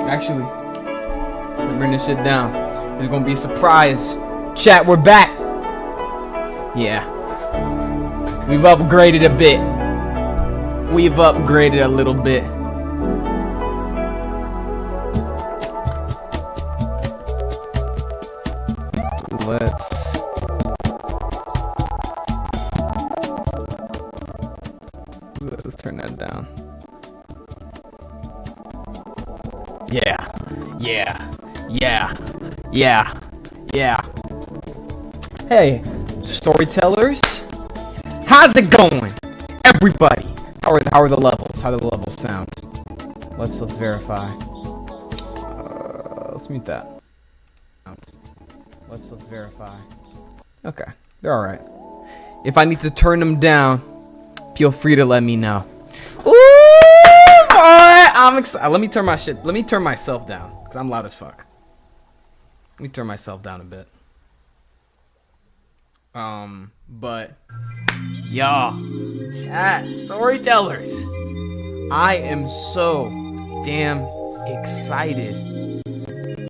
Actually, let's bring this shit down. It's gonna be a surprise. Chat, we're back. Yeah. We've upgraded a bit. We've upgraded a little bit. Let's turn that down. Yeah. Hey, storytellers, how's it going, everybody? How are the levels? How do the levels sound? Let's verify. Let's mute that. Let's verify. Okay, they're all right. If I need to turn them down, feel free to let me know. Ooh, boy, I'm excited. Let me turn my shit. Let me turn myself down, cause I'm loud as fuck. Let me turn myself down a bit. But y'all, chat, storytellers, I am so damn excited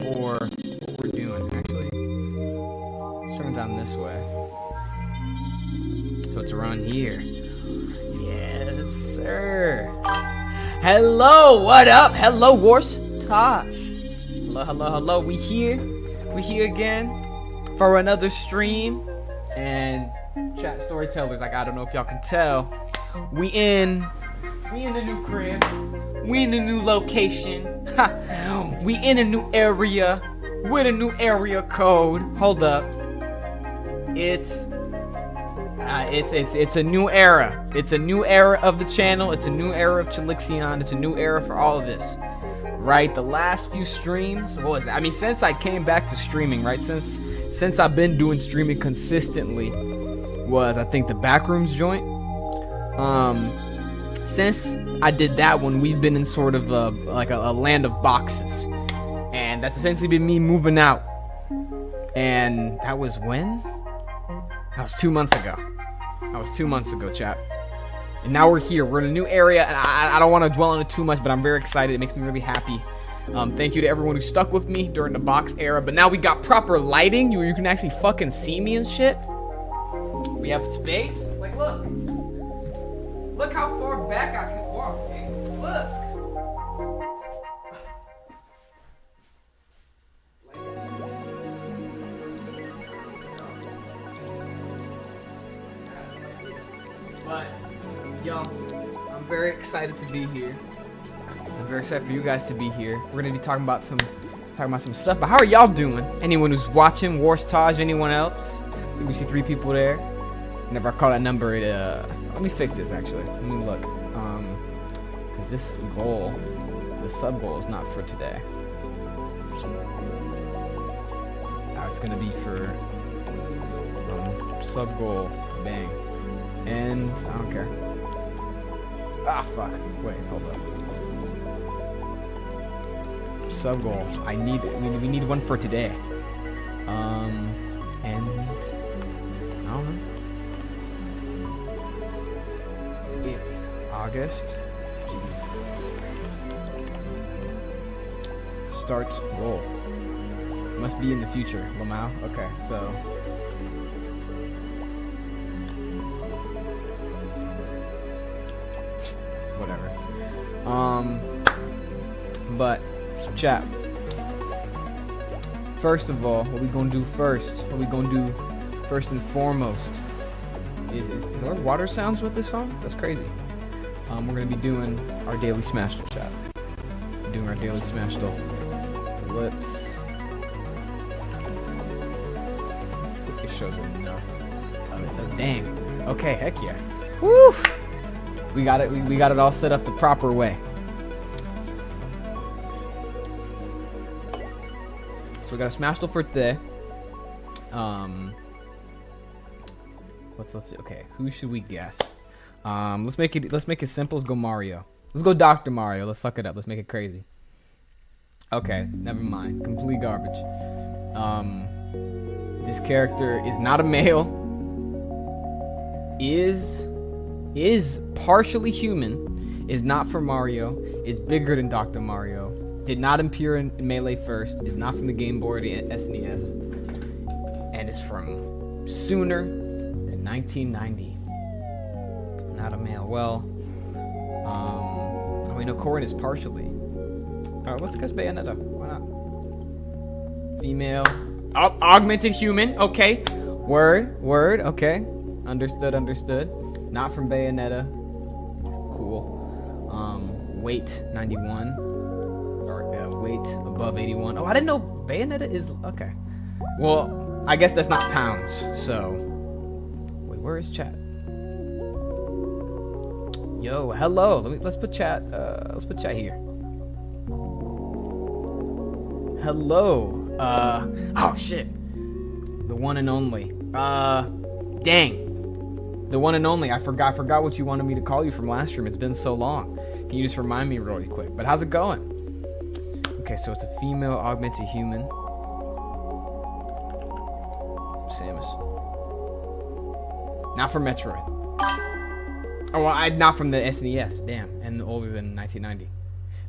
for what we're doing. Actually, let's turn it down this way, so it's around here. Yes, sir. Hello, what up? Hello, Wars Tosh. Hello. We here again for another stream. And chat, storytellers, like, I don't know if y'all can tell, we in the new crib, we in the new location, we in a new area with a new area code. Hold up, it's a new era. It's a new era of the channel. It's a new era of Chillixion. It's a new era for all of this, right? The last few streams, what was it? I mean, since I came back to streaming, right? Since I've been doing streaming consistently, was I think the Backrooms joint. Since I did that one, we've been in sort of a land of boxes, and that's essentially been me moving out. And that was when? That was 2 months ago. That was 2 months ago, chat. And now we're here. We're in a new area, and I don't want to dwell on it too much, but I'm very excited. It makes me really happy. Thank you to everyone who stuck with me during the box era. But now we got proper lighting. You can actually fucking see me and shit. We have space. Like, look. Look how far back I can walk, man. Look. But, yo, I'm very excited to be here. I'm very excited for you guys to be here. We're gonna be talking about some stuff. But how are y'all doing? Anyone who's watching, Warstage, anyone else? I think we see 3 people there. Whenever I call that number, let me fix this actually. Let me look. Cause this goal, the sub goal is not for today. Now it's gonna be for sub goal, bang. And I don't care. Ah, fuck. Wait, hold up. Sub goal. We need one for today. And I don't know. It's August. Jeez. Start goal. Must be in the future. Lamau. Okay, so. Whatever. But chat. First of all, what we gonna do first? What we gonna do first and foremost? Is there water sounds with this song? That's crazy. We're gonna be doing our daily Smashville chat. Doing our daily Smashville. Let's see if it shows enough. Dang. Okay, heck yeah. Woo! We got it. We got it all set up the proper way. So we got a Smashville for today. Let's see. Okay, who should we guess? Let's make it simple. Let's go Mario. Let's go Dr. Mario. Let's fuck it up. Let's make it crazy. Okay, never mind. Complete garbage. This character is not a male. is partially human, is not from Mario, is bigger than Dr. Mario, did not appear in Melee first, is not from the Game Boy or the SNES, and is from sooner than 1990. Not a male. Well, we know Corrin is partially. Alright, let's guess Bayonetta. Why not? Female. Oh, augmented human. Okay. Word. Okay. Understood. Not from Bayonetta. Cool. Weight 91. Or weight above 81. Oh, I didn't know Bayonetta is okay. Well, I guess that's not pounds. So, wait, where is chat? Yo, hello. Let's put chat. Let's put chat here. Hello. Oh shit. The one and only. Dang. The one and only. I forgot what you wanted me to call you from last stream. It's been so long. Can you just remind me really quick? But how's it going? Okay, so it's a female augmented human. Samus. Not from Metroid. Oh, well, not from the SNES. Damn, and older than 1990.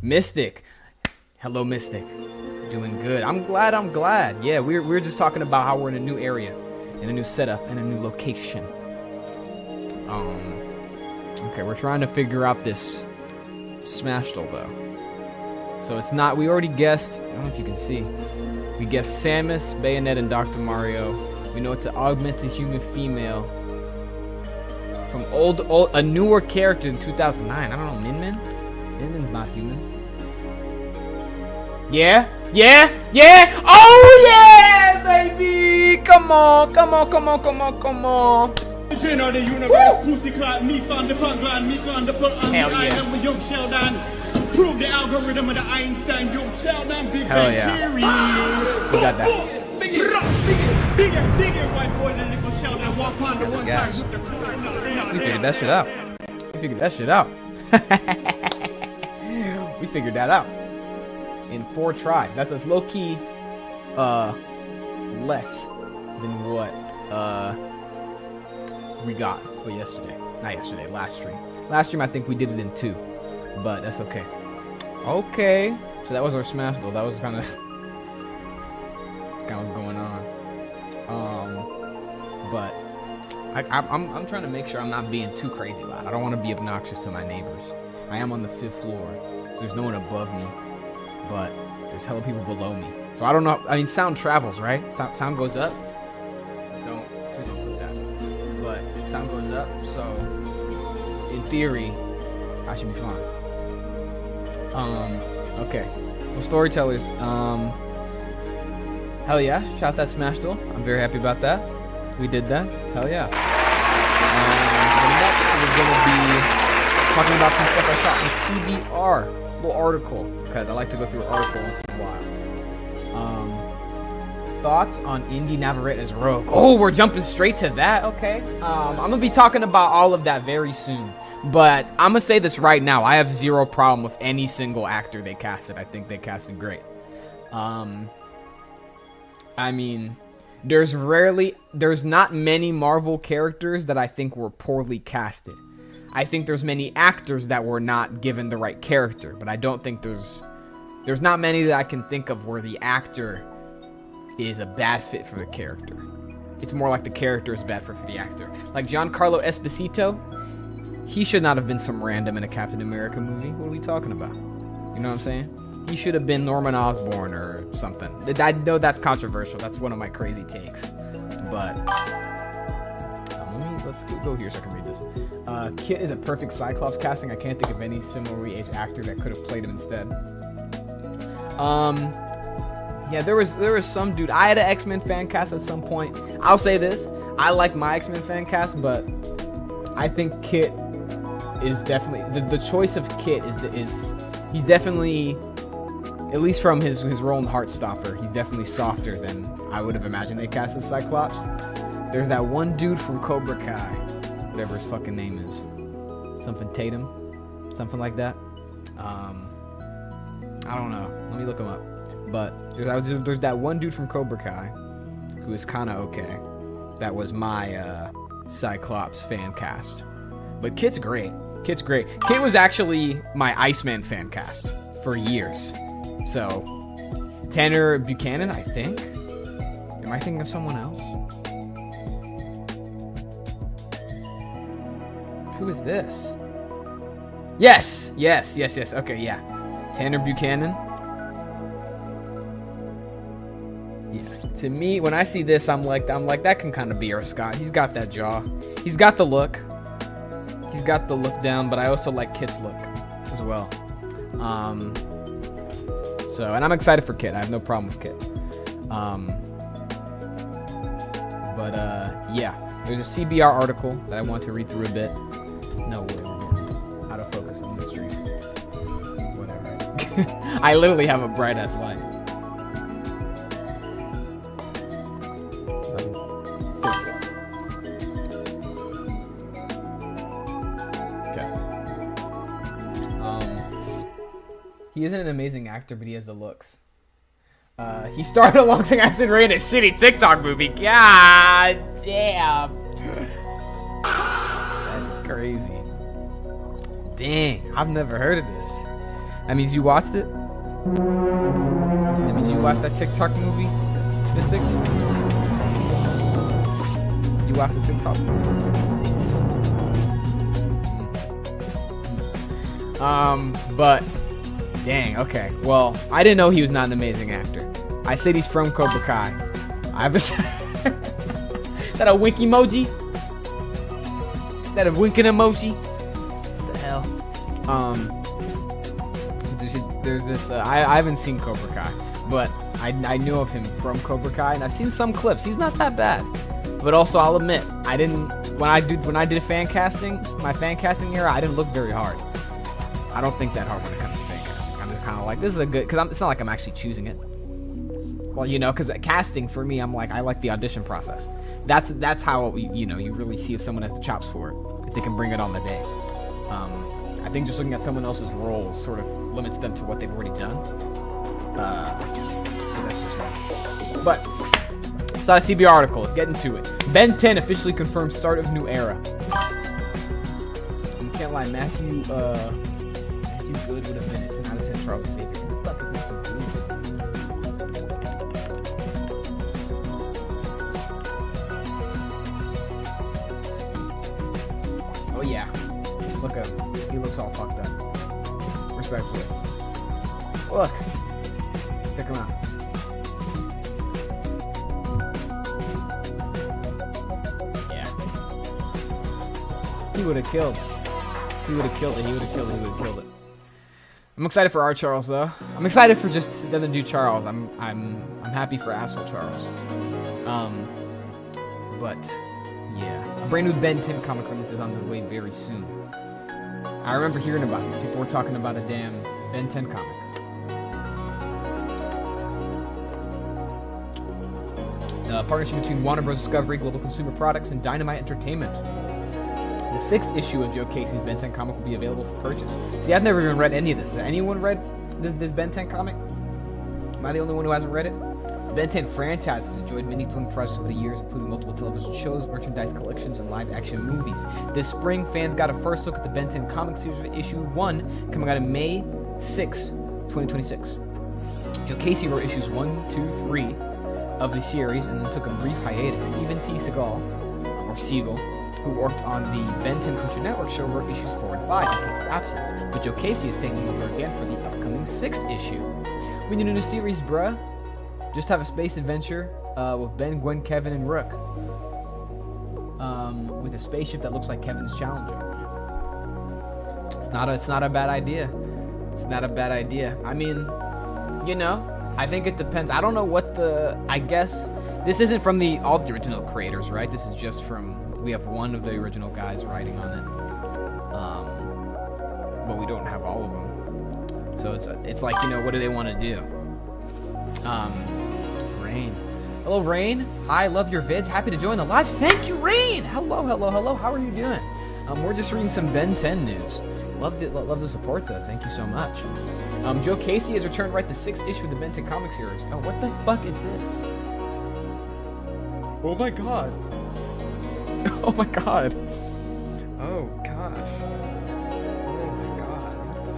Mystic. Hello, Mystic. Doing good. I'm glad. Yeah, we're just talking about how we're in a new area, in a new setup, in a new location. Okay, we're trying to figure out this Smashville though. So it's not. We already guessed. I don't know if you can see. We guessed Samus, Bayonetta, and Dr. Mario. We know it's an augmented human female from a newer character in 2009. I don't know, Min Min. Min Min's not human. Yeah. Oh yeah, baby. Come on. Hell yeah. Prove the algorithm of the Einstein Young Sheldon Big Bang Theory. We got that. We figured that shit out. We figured that out. In 4 tries. That's as low key less than what we got for yesterday. Not yesterday, last stream. Last stream I think we did it in 2. But that's okay. Okay. So that was our smash though. That was kinda what's going on. But I'm trying to make sure I'm not being too crazy loud. I don't want to be obnoxious to my neighbors. I am on the 5th floor, so there's no one above me. But there's hella people below me. So I don't know. I mean, sound travels, right? Sound goes up. Please don't put that. But sound goes up. So in theory, I should be fine. Okay. Well, storytellers. Hell yeah. Shot that Smashville. I'm very happy about that. We did that. Hell yeah. Next, we're going to be talking about some stuff I shot in CBR. Little article. Because I like to go through an article once in a while. Thoughts on Indy Navarrete Rogue. Oh, we're jumping straight to that. Okay. I'm going to be talking about all of that very soon. But I'm going to say this right now. I have zero problem with any single actor they casted. I think they casted great. I mean, there's not many Marvel characters that I think were poorly casted. I think there's many actors that were not given the right character. But I don't think there's not many that I can think of where the actor is a bad fit for the character. It's more like the character is bad fit for the actor. Like Giancarlo Esposito. He should not have been some random in a Captain America movie. What are we talking about? You know what I'm saying? He should have been Norman Osborn or something. I know that's controversial. That's one of my crazy takes. But let's go here so I can read this. Kit is a perfect Cyclops casting. I can't think of any similarly aged actor that could have played him instead. Yeah, there was some dude. I had an X-Men fan cast at some point. I'll say this. I like my X-Men fan cast, but I think Kit is definitely the choice of Kit is he's definitely, at least from his role in Heartstopper, he's definitely softer than I would have imagined they cast as Cyclops. There's that one dude from Cobra Kai, whatever his fucking name is, something Tatum, something like that. I don't know. Let me look him up. But there's that one dude from Cobra Kai who is kind of okay. That was my Cyclops fan cast. But Kit's great. Kit's great. Kit was actually my Iceman fan cast for years. So, Tanner Buchanan, I think. Am I thinking of someone else? Who is this? Yes. Okay, yeah. Tanner Buchanan. Yeah. To me, when I see this, I'm like, that can kind of be our Scott. He's got that jaw. He's got the look. He's got the look down, but I also like Kit's look as well. So, and I'm excited for Kit. I have no problem with Kit. Yeah. There's a CBR article that I want to read through a bit. No way, man. Out of focus on the stream. Whatever. I literally have a bright ass light. He isn't an amazing actor, but he has the looks. He starred alongside Acid Ray in a shitty TikTok movie. God damn. That is crazy. Dang, I've never heard of this. That means you watched it? That means you watched that TikTok movie, Mystic? You watched the TikTok movie? But... Dang, okay. Well, I didn't know he was not an amazing actor. I said he's from Cobra Kai. I have a... Is that a wink emoji? Is that a winking emoji? What the hell? There's this... I haven't seen Cobra Kai, but I knew of him from Cobra Kai, and I've seen some clips. He's not that bad. But also, I'll admit, I didn't... When I did fan casting, my fan casting era, I didn't look very hard. I don't think that hard when it comes to fan casting. I'm just kind of like, this is a good... Because it's not like I'm actually choosing it. Well, you know, because casting, for me, I'm like, I like the audition process. That's how, you know, you really see if someone has the chops for it. If they can bring it on the day. I think just looking at someone else's role sort of limits them to what they've already done. That's just me. But, saw a CBR article. Let's get into it. Ben 10 officially confirmed start of new era. You can't lie, Matthew Good would have been a 10 out of 10 Charles Xavier. Who the fuck is Matthew Good? Oh yeah. Look at him. He looks all fucked up. Respectfully. Look. Check him out. Yeah. He would have killed. He would have killed it. He would have killed it. He would have killed it. I'm excited for our Charles though. I'm excited for just them to do Charles. I'm happy for asshole Charles. But yeah, a brand new Ben 10 comic release is on the way very soon. I remember hearing about this. People were talking about a damn Ben 10 comic. Partnership between Warner Bros. Discovery, Global Consumer Products, and Dynamite Entertainment. The 6th issue of Joe Casey's Ben 10 comic will be available for purchase. See, I've never even read any of this. Has anyone read this Ben 10 comic? Am I the only one who hasn't read it? The Ben 10 franchise has enjoyed many film projects over the years, including multiple television shows, merchandise collections, and live-action movies. This spring, fans got a first look at the Ben 10 comic series with issue 1, coming out in May 6, 2026. Joe Casey wrote issues 1, 2, 3 of the series, and then took a brief hiatus. Stephen T. Siegel, who worked on the Ben 10 Cartoon Network show, wrote issues 4 and 5 in Casey's absence, but Joe Casey is taking over again for the upcoming 6th issue. We need a new series, bruh. Just have a space adventure with Ben, Gwen, Kevin, and Rook. With a spaceship that looks like Kevin's Challenger. It's not a bad idea. It's not a bad idea. I mean, you know, I think it depends. I don't know what I guess this isn't from all the original creators, right? This is just from. We have one of the original guys writing on it, but we don't have all of them. So it's like, you know, what do they want to do? Rain. Hello, Rain. Hi, love your vids. Happy to join the lives. Thank you, Rain. Hello. How are you doing? We're just reading some Ben 10 news. Love the support though. Thank you so much. Joe Casey has returned to write the 6th issue of the Ben 10 comic series. Oh, what the fuck is this? Oh my god. Oh my god. Oh gosh. Oh my god. What the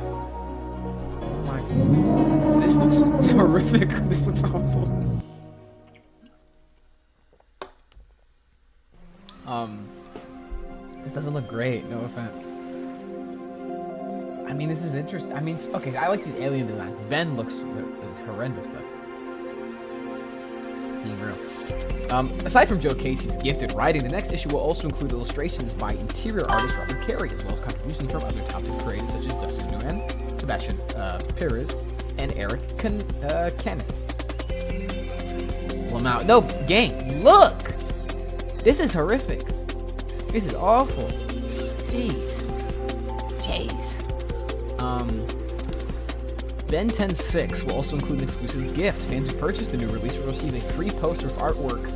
oh my. This looks horrific. This looks awful. This doesn't look great. No offense. I mean, this is interesting. I mean, okay, I like these alien designs. Ben looks horrendous though. Being real. Aside from Joe Casey's gifted writing, the next issue will also include illustrations by interior artist Robert Carey, as well as contributions from other top creators such as Justin Nguyen, Sebastian Perez, and Eric Kenneth. Well, now, no, gang, look! This is horrific. This is awful. Jeez. Ben 10.6 will also include an exclusive gift. Fans who purchase the new release will receive a free poster of artwork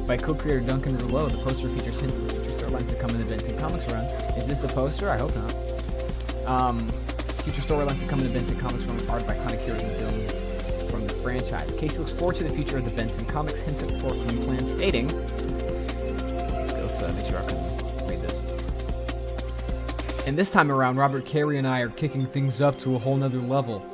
by co-creator Duncan Rouleau. The poster features hints of the future storylines that come in the Ben 10 Comics run. Is this the poster? I hope not. Future storylines that come in the Ben 10 Comics run with art by iconic heroes and villains from the franchise. Casey looks forward to the future of the Ben 10 Comics, hints at forthcoming plans, stating... Let's make sure I can read this. And this time around, Robert Carey and I are kicking things up to a whole nother level.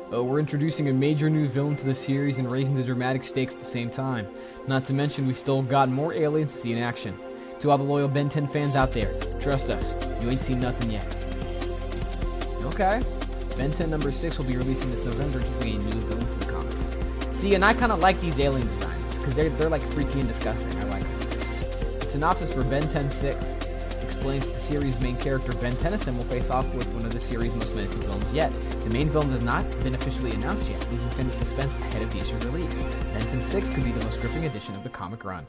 We're introducing a major new villain to the series and raising the dramatic stakes at the same time. Not to mention, we still got more aliens to see in action. To all the loyal Ben 10 fans out there, trust us, you ain't seen nothing yet. Okay. Ben 10 number 6 will be releasing this November, introducing a new villain for the comics. See, and I kind of like these alien designs, because they're like freaky and disgusting. I like them. The synopsis for Ben 10.6 explains that the series' main character, Ben Tennyson, will face off with one of the series' most menacing villains yet. The main villain has not been officially announced yet, leaving fans in suspense ahead of the issue's release. Ben 10.6 could be the most gripping edition of the comic run.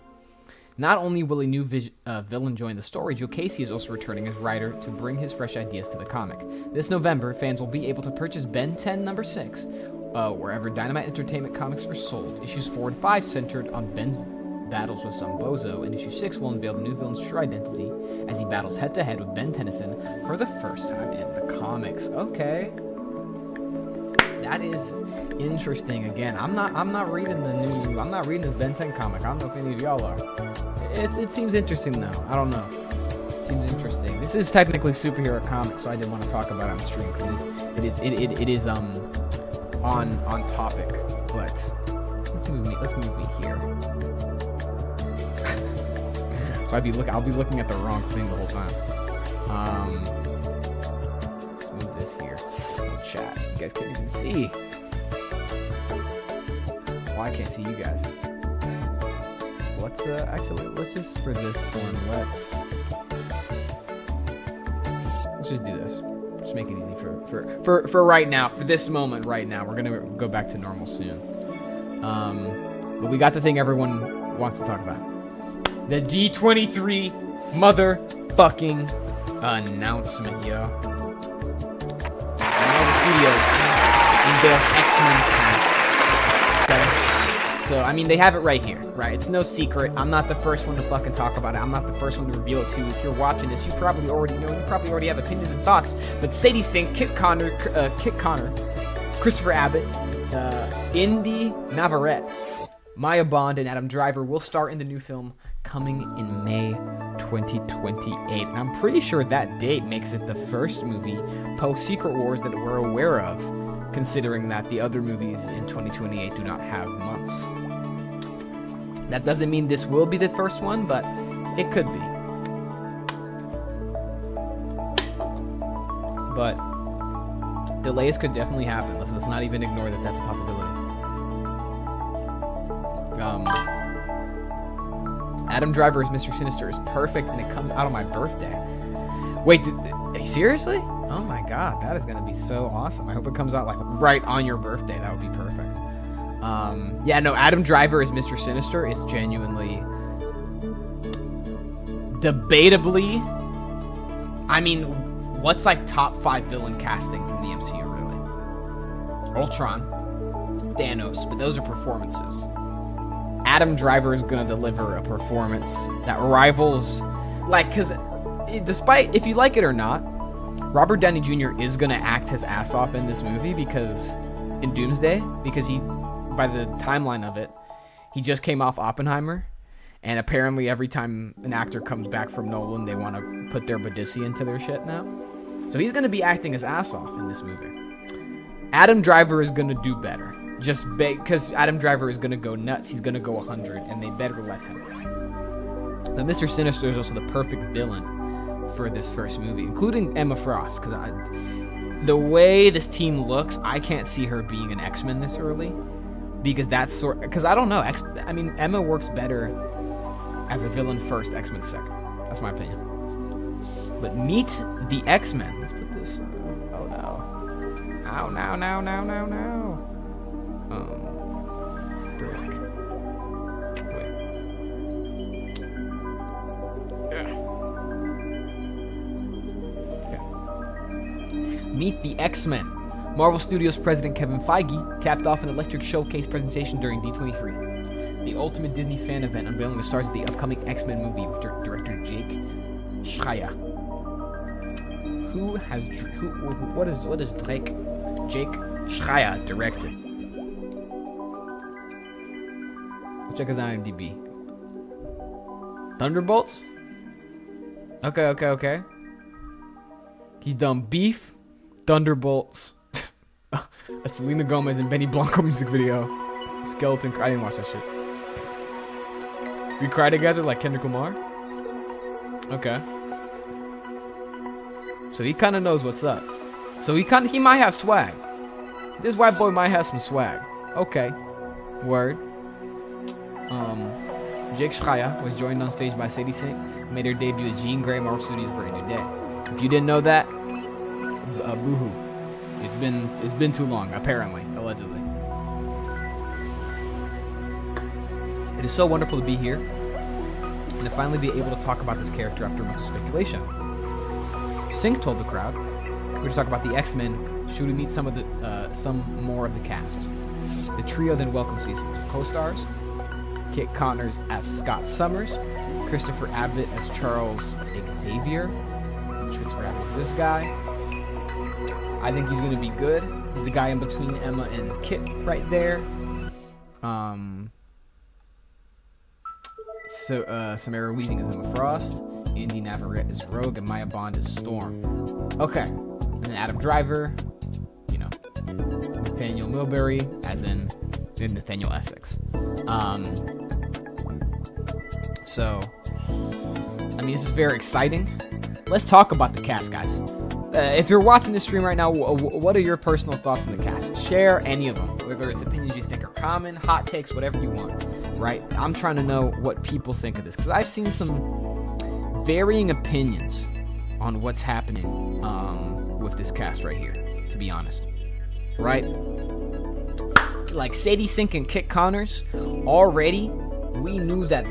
Not only will a new villain join the story, Joe Casey is also returning as writer to bring his fresh ideas to the comic. This November, fans will be able to purchase Ben 10 number 6 wherever Dynamite Entertainment comics are sold. Issues 4 and 5 centered on Ben's battles with some bozo, and issue 6 will unveil the new villain's true identity as he battles head-to-head with Ben Tennyson for the first time in the comics. Okay. That is interesting. Again, I'm not reading this Ben 10 comic. I don't know if any of y'all are. It seems interesting though. I don't know. It seems interesting. This is technically superhero comics, so I did want to talk about it on stream because it is on topic. But let's move me here. So I'll be looking at the wrong thing the whole time. Let's move this here. Chat. You guys can't even see. Well, I can't see you guys. Let's just for this one, let's just do this. Just make it easy for right now. For this moment right now. We're gonna go back to normal soon. But we got the thing everyone wants to talk about. The D23 motherfucking announcement, yo. Marvel Studios unveils X-Men comics. Okay? So, I mean, they have it right here, right? It's no secret. I'm not the first one to fucking talk about it. I'm not the first one to reveal it to you. If you're watching this, you probably already know. You probably already have opinions and thoughts. But Sadie Sink, Kit Connor, Christopher Abbott, Indy Navarrete, Maya Bond, and Adam Driver will star in the new film coming in May 2028. And I'm pretty sure that date makes it the first movie post-Secret Wars that we're aware of, considering that the other movies in 2028 do not have months. That doesn't mean this will be the first one, but it could be. But delays could definitely happen. Let's not even ignore that that's a possibility. Adam Driver as Mr. Sinister is perfect, and it comes out on my birthday. Wait, seriously? Oh my god, that is gonna be so awesome. I hope it comes out like right on your birthday. That would be perfect. Yeah, no, Adam Driver as Mr. Sinister is genuinely, debatably, I mean, what's like top 5 villain castings in the MCU, really? Ultron, Thanos, but those are performances. Adam Driver is gonna deliver a performance that rivals, like, because despite, if you like it or not, Robert Downey Jr. is gonna act his ass off in this movie because, in Doomsday, because he, by the timeline of it, he just came off Oppenheimer, And apparently every time an actor comes back from Nolan, they want to put their Badissi into their shit now. So he's going to be acting his ass off in this movie. Adam Driver is going to do better. Just because Adam Driver is going to go nuts. He's going to go 100, and they better let him. But Mr. Sinister is also the perfect villain for this first movie, including Emma Frost. Because the way this team looks, I can't see her being an X-Men this early. Because because I don't know. I mean, Emma works better as a villain first, X-Men second. That's my opinion. But meet the X-Men. Let's put this. Oh no. Ow, no. Frick. Wait. Okay. Meet the X-Men. Marvel Studios president Kevin Feige capped off an electric showcase presentation during D23, the ultimate Disney fan event unveiling the stars of the upcoming X-Men movie with director Jake Schreier. What is Jake Schreier directed? Let's check his IMDb. Thunderbolts? Okay. He's done Beef, Thunderbolts, a Selena Gomez and Benny Blanco music video, Skeleton. I didn't watch that shit. We Cry Together like Kendrick Lamar? Okay. So he kind of knows what's up. So he might have swag. This white boy might have some swag. Okay. Word. Jake Schreier was joined on stage by Sadie Sink, made her debut as Jean Grey, Marvel Studios' Brand New Day. If you didn't know that, boo-hoo. It's been too long, apparently, allegedly. It is so wonderful to be here and to finally be able to talk about this character after months of speculation. Sink told the crowd, we're going to talk about the X-Men, should we meet some more of the cast. The trio then welcomed season 2 co-stars, Kit Connors as Scott Summers, Christopher Abbott as Charles Xavier, which Christopher Abbott is this guy. I think he's going to be good. He's the guy in between Emma and Kit right there. Samara Weaving is Emma Frost, Indy Navarrete is Rogue, and Maya Bond is Storm. Okay. And then Adam Driver, Nathaniel Milbury, as in Nathaniel Essex. This is very exciting. Let's talk about the cast, guys. If you're watching this stream right now, what are your personal thoughts on the cast? Share any of them, whether it's opinions you think are common, hot takes, whatever you want, right? I'm trying to know what people think of this, because I've seen some varying opinions on what's happening with this cast right here, to be honest, right? Like Sadie Sink and Kit Connors, already, we knew that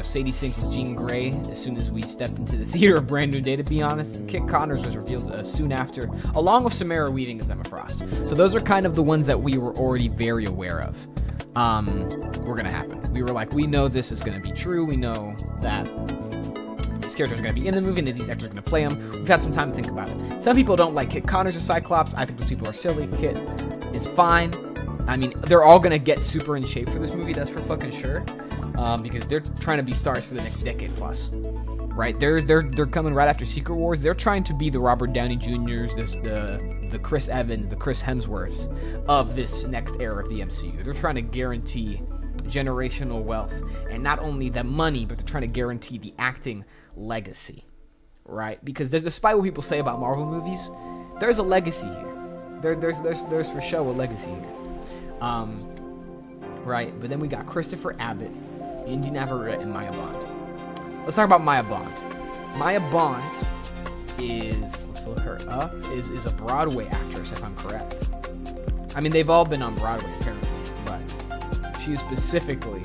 Sadie Sink was Jean Grey as soon as we stepped into the theater of Brand New Day, to be honest. And Kit Connors was revealed soon after, along with Samara Weaving as Emma Frost. So those are kind of the ones that we were already very aware of were going to happen. We were like, we know this is going to be true. We know that these characters are going to be in the movie and that these actors are going to play them. We've had some time to think about it. Some people don't like Kit Connors as Cyclops. I think those people are silly. Kit is fine. I mean, they're all going to get super in shape for this movie, that's for fucking sure. Because they're trying to be stars for the next decade plus, right? They're coming right after Secret Wars. They're trying to be the Robert Downey Jr.'s, the Chris Evans, the Chris Hemsworths of this next era of the MCU. They're trying to guarantee generational wealth, and not only the money, but they're trying to guarantee the acting legacy, right? Because despite what people say about Marvel movies, there's a legacy here. There's for sure a legacy here, right? But then we got Christopher Abbott, Indy Navarrete, and Maya Bond. Let's talk about Maya Bond. Maya Bond is, let's look her up, is a Broadway actress, if I'm correct. I mean, they've all been on Broadway, apparently, but she's specifically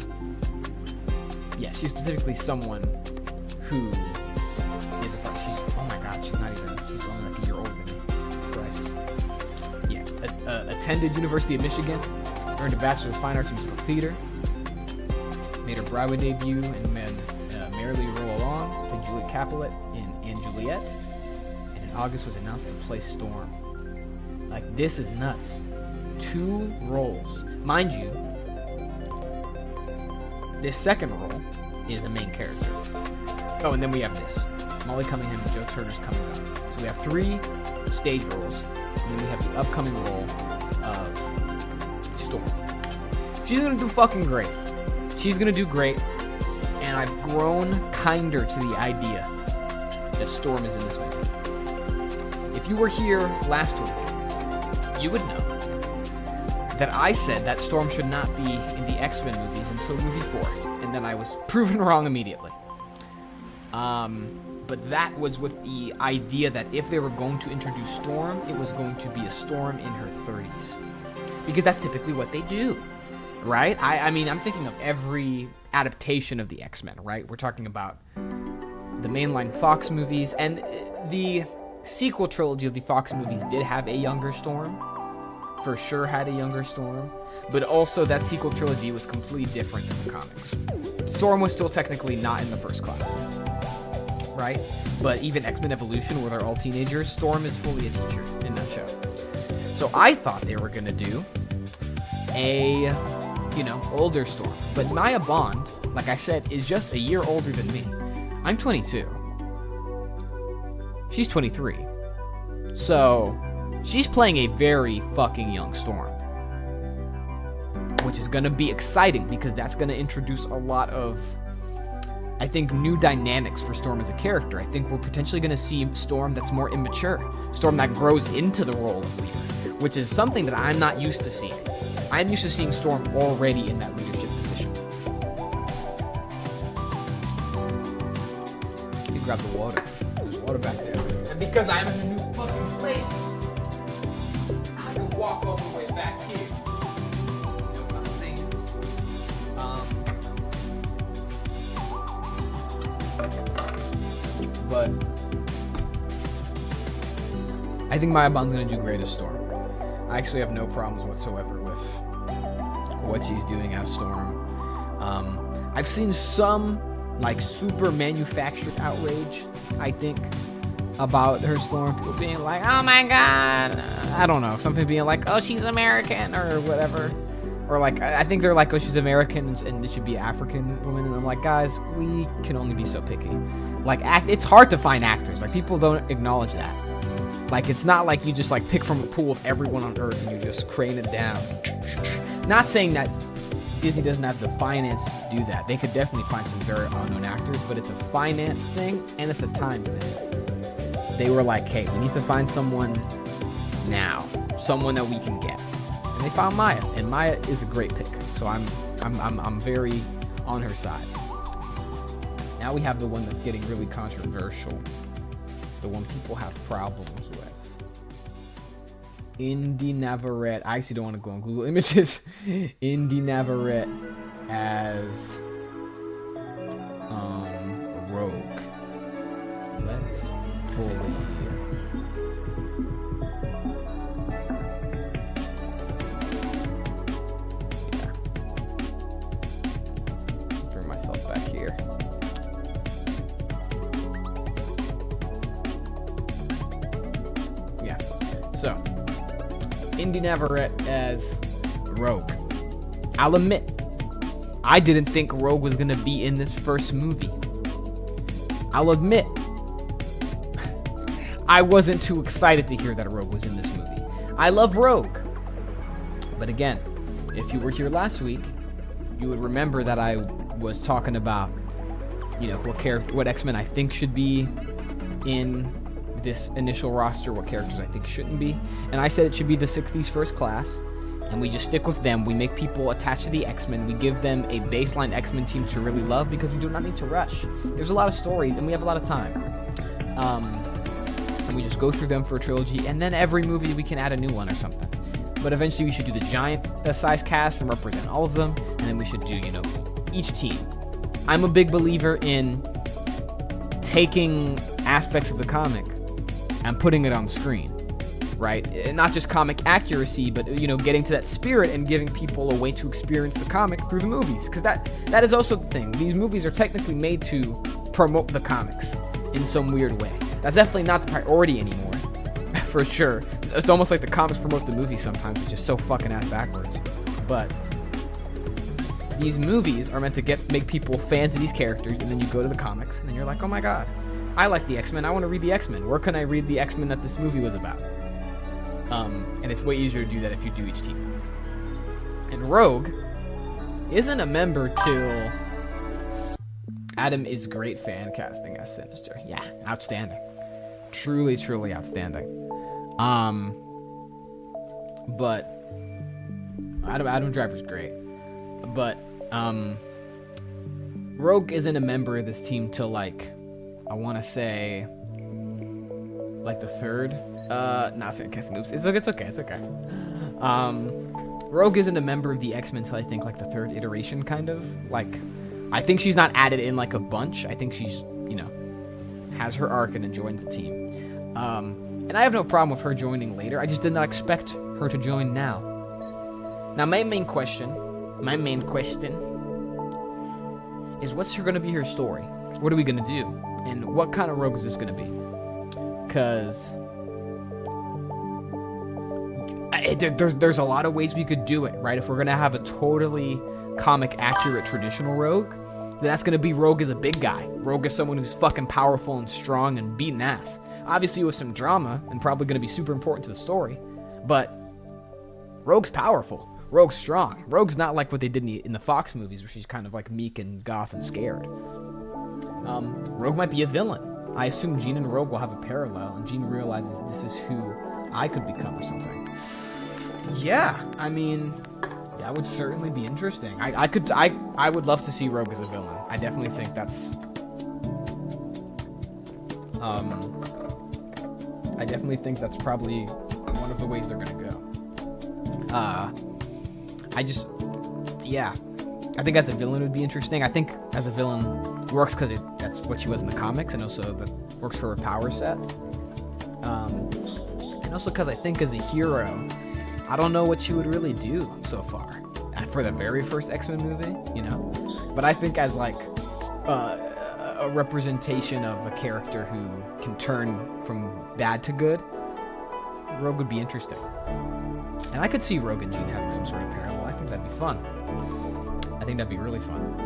someone who is oh my god, she's only like a year older than me. Christ. Yeah, attended University of Michigan, earned a Bachelor of Fine Arts in Musical Theater, made her Broadway debut and then Merrily Roll Along, played Juliet Capulet in Juliet, and in August was announced to play Storm. Like, this is nuts. 2 roles. Mind you, this second role is the main character. Oh, and then we have this. Molly Cunningham and Joe Turner's coming up. So we have 3 stage roles, and then we have the upcoming role of Storm. She's gonna do fucking great. She's gonna do great, and I've grown kinder to the idea that Storm is in this movie. If you were here last week, you would know that I said that Storm should not be in the X-Men movies until movie 4, and then I was proven wrong immediately. But that was with the idea that if they were going to introduce Storm, it was going to be a Storm in her 30s. Because that's typically what they do, right? I mean, I'm thinking of every adaptation of the X-Men, right? We're talking about the mainline Fox movies, and the sequel trilogy of the Fox movies did have a younger Storm. For sure had a younger Storm. But also that sequel trilogy was completely different than the comics. Storm was still technically not in the first class. Right? But even X-Men Evolution, where they're all teenagers, Storm is fully a teacher in that show. So I thought they were gonna do a, older Storm. But Maya Bond, like I said, is just a year older than me. I'm 22. She's 23. So she's playing a very fucking young Storm. Which is gonna be exciting because that's gonna introduce a lot of, I think, new dynamics for Storm as a character. I think we're potentially going to see Storm that's more immature. Storm that grows into the role of leader, which is something that I'm not used to seeing. I'm used to seeing Storm already in that leadership position. You grab the water. There's water back there. And because I'm in a new fucking place, I can walk all the way back here. You know what I'm saying? But I think Maya Bond's gonna do great as Storm. I actually have no problems whatsoever with what she's doing as Storm. I've seen some super manufactured outrage, I think, about her Storm. People being like, "Oh my god," I don't know, something being like, "Oh, she's American," or whatever. Or I think they're like, "Oh, she's American and it should be African woman." And I'm like, guys, we can only be so picky. It's hard to find actors. People don't acknowledge that. It's not like you just pick from a pool of everyone on Earth and you just crane it down. Not saying that Disney doesn't have the finances to do that. They could definitely find some very unknown actors, but it's a finance thing and it's a time thing. They were like, "Hey, we need to find someone now, someone that we can get," and they found Maya, and Maya is a great pick. So I'm very on her side. Now we have the one that's getting really controversial. The one people have problems with. Indy Navarrete. I actually don't want to go on Google Images. Indy Navarrete as Rogue. Let's fully... Bring myself back here. So, Indy Navarrete as Rogue. I'll admit, I didn't think Rogue was going to be in this first movie. I'll admit, I wasn't too excited to hear that Rogue was in this movie. I love Rogue. But again, if you were here last week, you would remember that I was talking about, what X-Men I think should be in this initial roster, what characters I think shouldn't be, and I said it should be the 60s first class, and we just stick with them. We make people attached to the X-Men. We give them a baseline X-Men team to really love because we do not need to rush. There's a lot of stories and we have a lot of time, and we just go through them for a trilogy, and then every movie we can add a new one or something. But eventually we should do the giant size cast and represent all of them, and then we should do each team. I'm a big believer in taking aspects of the comic and putting it on screen, right? And not just comic accuracy, but getting to that spirit and giving people a way to experience the comic through the movies, because that is also the thing. These movies are technically made to promote the comics in some weird way. That's definitely not the priority anymore, for sure. It's almost like the comics promote the movie sometimes, which is so fucking ass backwards. But these movies are meant to make people fans of these characters, and then you go to the comics, and then you're like, oh my god, I like the X-Men, I want to read the X-Men. Where can I read the X-Men that this movie was about? And it's way easier to do that if you do each team. And Rogue isn't a member till... Adam is great fan casting as Sinister. Yeah, outstanding. Truly, truly outstanding. But Adam Driver's great. But Rogue isn't a member of this team till like, I want to say, like the third. Not fan casting. Oops. It's okay. Rogue isn't a member of the X-Men till I think like the third iteration, kind of. Like, I think she's not added in like a bunch. I think she's, has her arc and then joins the team. And I have no problem with her joining later. I just did not expect her to join now. Now, my main question is, what's going to be her story? What are we going to do? And what kind of Rogue is this going to be? Because there's a lot of ways we could do it, right? If we're going to have a totally comic accurate traditional Rogue, then that's going to be Rogue as a big guy. Rogue is someone who's fucking powerful and strong and beating ass. Obviously with some drama and probably going to be super important to the story, but Rogue's powerful. Rogue's strong. Rogue's not like what they did in the Fox movies, where she's kind of like meek and goth and scared. Rogue might be a villain. I assume Jean and Rogue will have a parallel, and Jean realizes this is who I could become or something. Yeah, I mean, that would certainly be interesting. I would love to see Rogue as a villain. I definitely think that's I definitely think that's probably one of the ways they're gonna go. I think as a villain it would be interesting. I think as a villain works because that's what she was in the comics, and also that works for her power set. And also because I think as a hero, I don't know what she would really do so far for the very first X-Men movie, But I think as like a representation of a character who can turn from bad to good, Rogue would be interesting. And I could see Rogue and Jean having some sort of parallel. I think that'd be fun. I think that'd be really fun.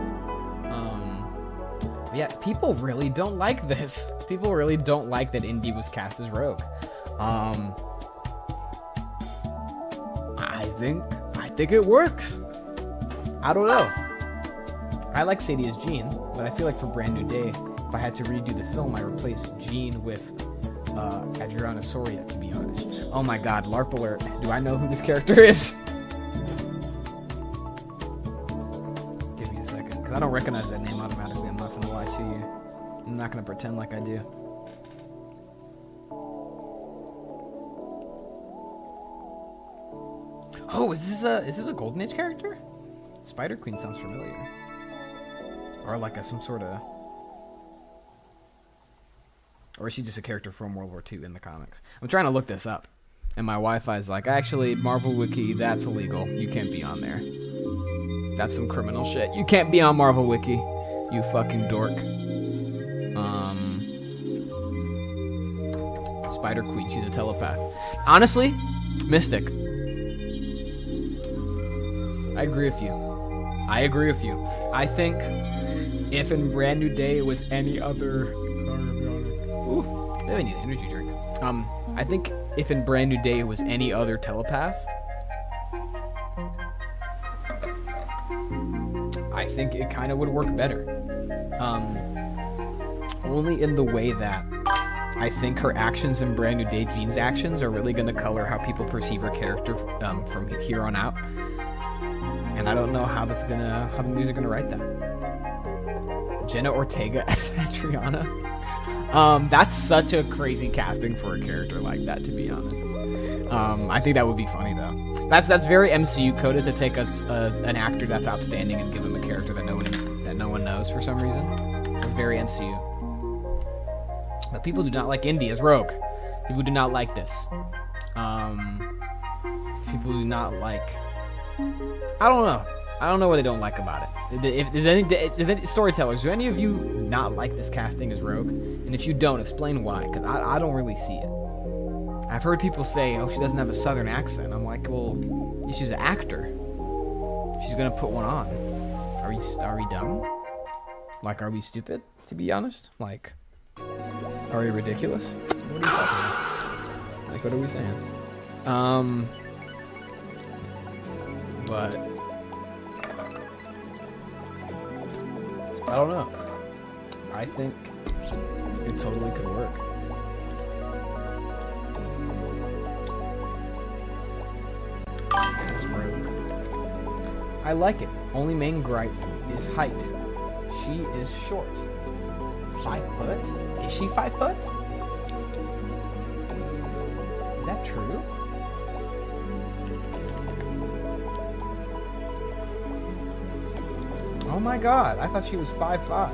But yeah, people really don't like this. People really don't like that Indy was cast as Rogue. I think it works. I don't know. I like Sadie as Jean, but I feel like for Brand New Day, if I had to redo the film, I replace Jean with Adriana Soria, to be honest. Oh my god, LARP alert. Do I know who this character is? Give me a second, because I don't recognize that name automatically. I'm not going to lie to you. I'm not going to pretend like I do. Oh, is this a Golden Age character? Spider Queen sounds familiar. Or like some sort of... Or is she just a character from World War II in the comics? I'm trying to look this up, and my Wi-Fi is like, actually, Marvel Wiki, that's illegal. You can't be on there. That's some criminal shit. You can't be on Marvel Wiki, you fucking dork. Spider Queen, she's a telepath. Honestly, Mystic. I agree with you. I think if in Brand New Day it was any other... Ooh, maybe I need an energy drink. I think if in Brand New Day it was any other telepath, I think it kind of would work better. Only in the way that I think her actions in Brand New Day, Jean's actions, are really going to color how people perceive her character from here on out. And I don't know how the movies are gonna write that. Jenna Ortega as Adriana. That's such a crazy casting for a character like that, to be honest. I think that would be funny though. That's very MCU coded to take an actor that's outstanding and give him a character that no one knows for some reason. It's very MCU. But people do not like Indy as Rogue. People do not like this. People do not like... I don't know what they don't like about it. Is any storytellers, do any of you not like this casting as Rogue? And if you don't, explain why, because I don't really see it. I've heard people say, oh, she doesn't have a southern accent. I'm like, well, she's an actor. She's going to put one on. Are we dumb? Like, are we stupid? To be honest, like, are we ridiculous? What are you talking about? Like, what are we saying? But I don't know. I think it totally could work. It's Rogue. I like it. Only main gripe is height. She is short. 5 foot? Is she 5 foot? Is that true? Oh my god, I thought she was 5'5".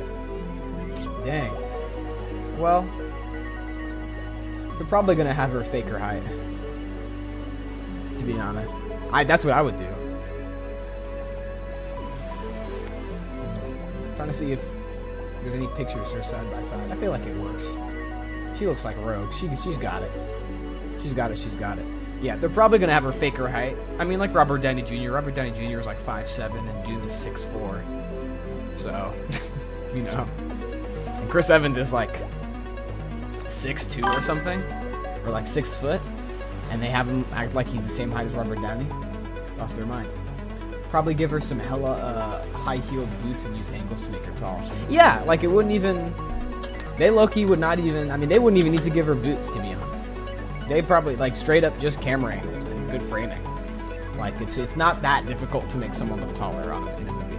Dang. Well, they're probably gonna have her fake her height. To be honest. That's what I would do. Trying to see if there's any pictures of her side by side. I feel like it works. She looks like a Rogue. She's got it. She's got it. Yeah, they're probably gonna have her fake her height. I mean, like Robert Downey Jr. Robert Downey Jr. is like 5'7", and Doom is 6'4". So, you know. And Chris Evans is like 6'2" or something, or like 6 foot, and they have him act like he's the same height as Robert Downey. Lost their mind. Probably give her some hella high-heeled boots and use angles to make her tall. Yeah, like it wouldn't even. They low-key would not even. I mean, they wouldn't even need to give her boots, to be honest. They probably like straight up just camera angles and good framing. Like it's not that difficult to make someone look taller in a movie.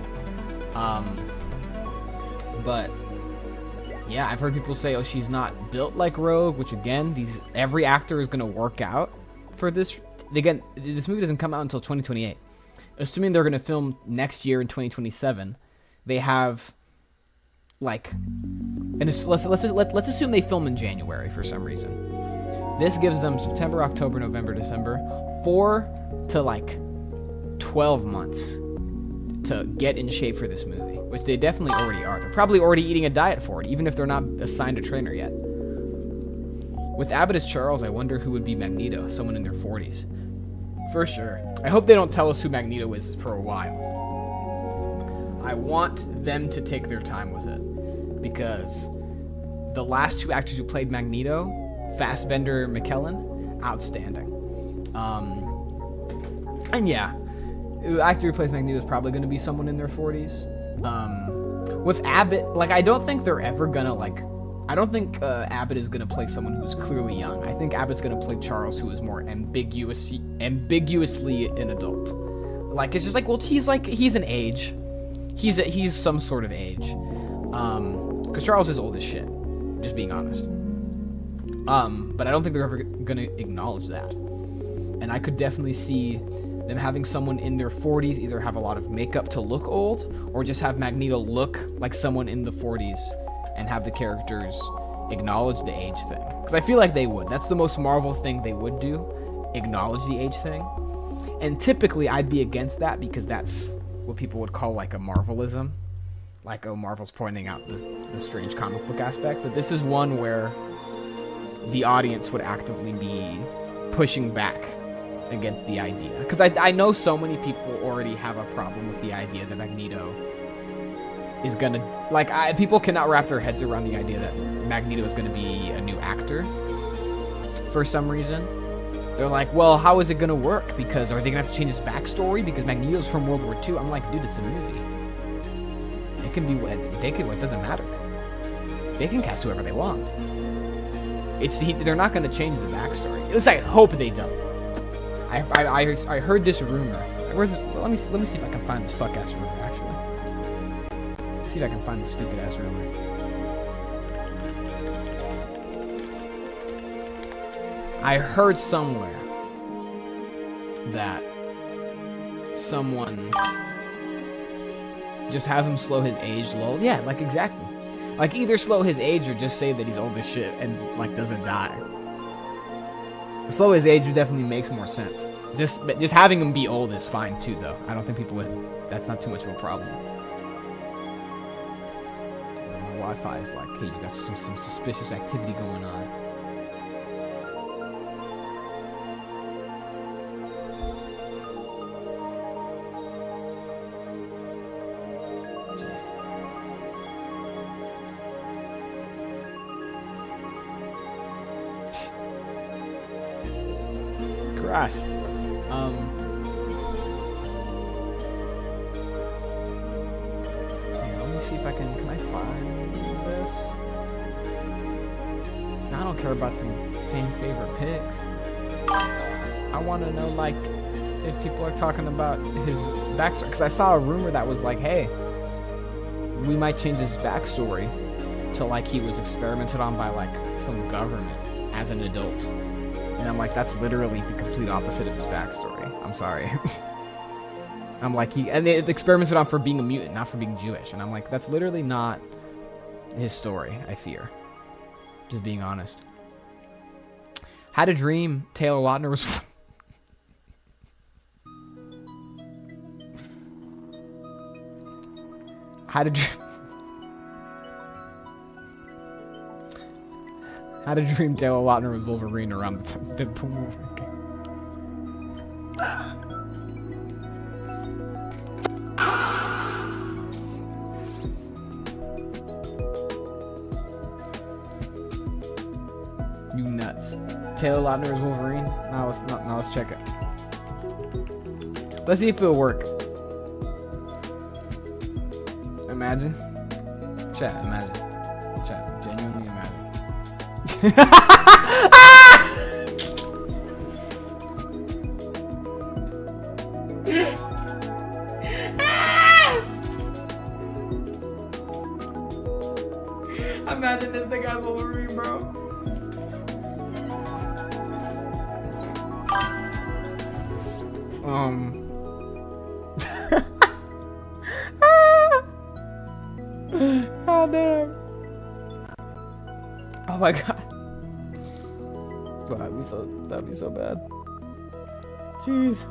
But yeah, I've heard people say, "Oh, she's not built like Rogue," which again, every actor is gonna work out for this. Again, this movie doesn't come out until 2028. Assuming they're gonna film next year in 2027, they have like, and let's assume they film in January for some reason. This gives them September, October, November, December, 4 to like 12 months to get in shape for this movie, which they definitely already are. They're probably already eating a diet for it, even if they're not assigned a trainer yet. With Abbott as Charles, I wonder who would be Magneto, someone in their 40s. For sure. I hope they don't tell us who Magneto is for a while. I want them to take their time with it, because the last 2 actors who played Magneto, Fassbender, McKellen, outstanding. And yeah, the actor who plays Magneto is probably going to be someone in their 40s. With Abbott, like, I don't think they're ever gonna, like, I don't think Abbott is gonna play someone who's clearly young. I think Abbott's gonna play Charles, who is more ambiguously an adult. Like, it's just like, well, he's an age. He's some sort of age. Because Charles is old as shit, just being honest. But I don't think they're ever gonna acknowledge that. And I could definitely see them having someone in their 40s either have a lot of makeup to look old, or just have Magneto look like someone in the 40s and have the characters acknowledge the age thing. Because I feel like they would. That's the most Marvel thing they would do, acknowledge the age thing. And typically I'd be against that, because that's what people would call like a Marvelism. Like, oh, Marvel's pointing out the strange comic book aspect. But this is one where the audience would actively be pushing back against the idea. Because I know so many people already have a problem with the idea that Magneto is gonna, like, people cannot wrap their heads around the idea that Magneto is gonna be a new actor for some reason. They're like, well, how is it gonna work? Because are they gonna have to change his backstory? Because Magneto's from World War II. I'm like, dude, it's a movie. It can be what it doesn't matter. They can cast whoever they want. They're not gonna change the backstory. At least I hope they don't. I heard this rumor. Let me see if I can find this fuck ass rumor. Actually, let's see if I can find this stupid ass rumor. I heard somewhere that someone just have him slow his age low. Yeah, like exactly. Like either slow his age or just say that he's old as shit and like doesn't die. Slow his age definitely makes more sense. Just having him be old is fine too, though. I don't think people would. That's not too much of a problem. My Wi-Fi is like, hey, you got some suspicious activity going on. Christ. Let me see if I can I find this? I don't care about some fan favorite picks. I want to know, like, if people are talking about his backstory. Because I saw a rumor that was like, hey, we might change his backstory to, like, he was experimented on by, like, some government as an adult. And I'm like, that's literally the complete opposite of his backstory. I'm sorry. I'm like, they experimented on for being a mutant, not for being Jewish. And I'm like, that's literally not his story, I fear. Just being honest. Had a dream Taylor Lautner was... Had a dream Taylor Lautner was Wolverine around the time Deadpool movie. You nuts. Taylor Lautner is Wolverine? Now let's check it. Let's see if it'll work. Imagine. Chat, imagine. Chat, genuinely imagine. Imagine this thing as Wolverine, bro. God damn. Oh my god. That'd be so bad. Jeez.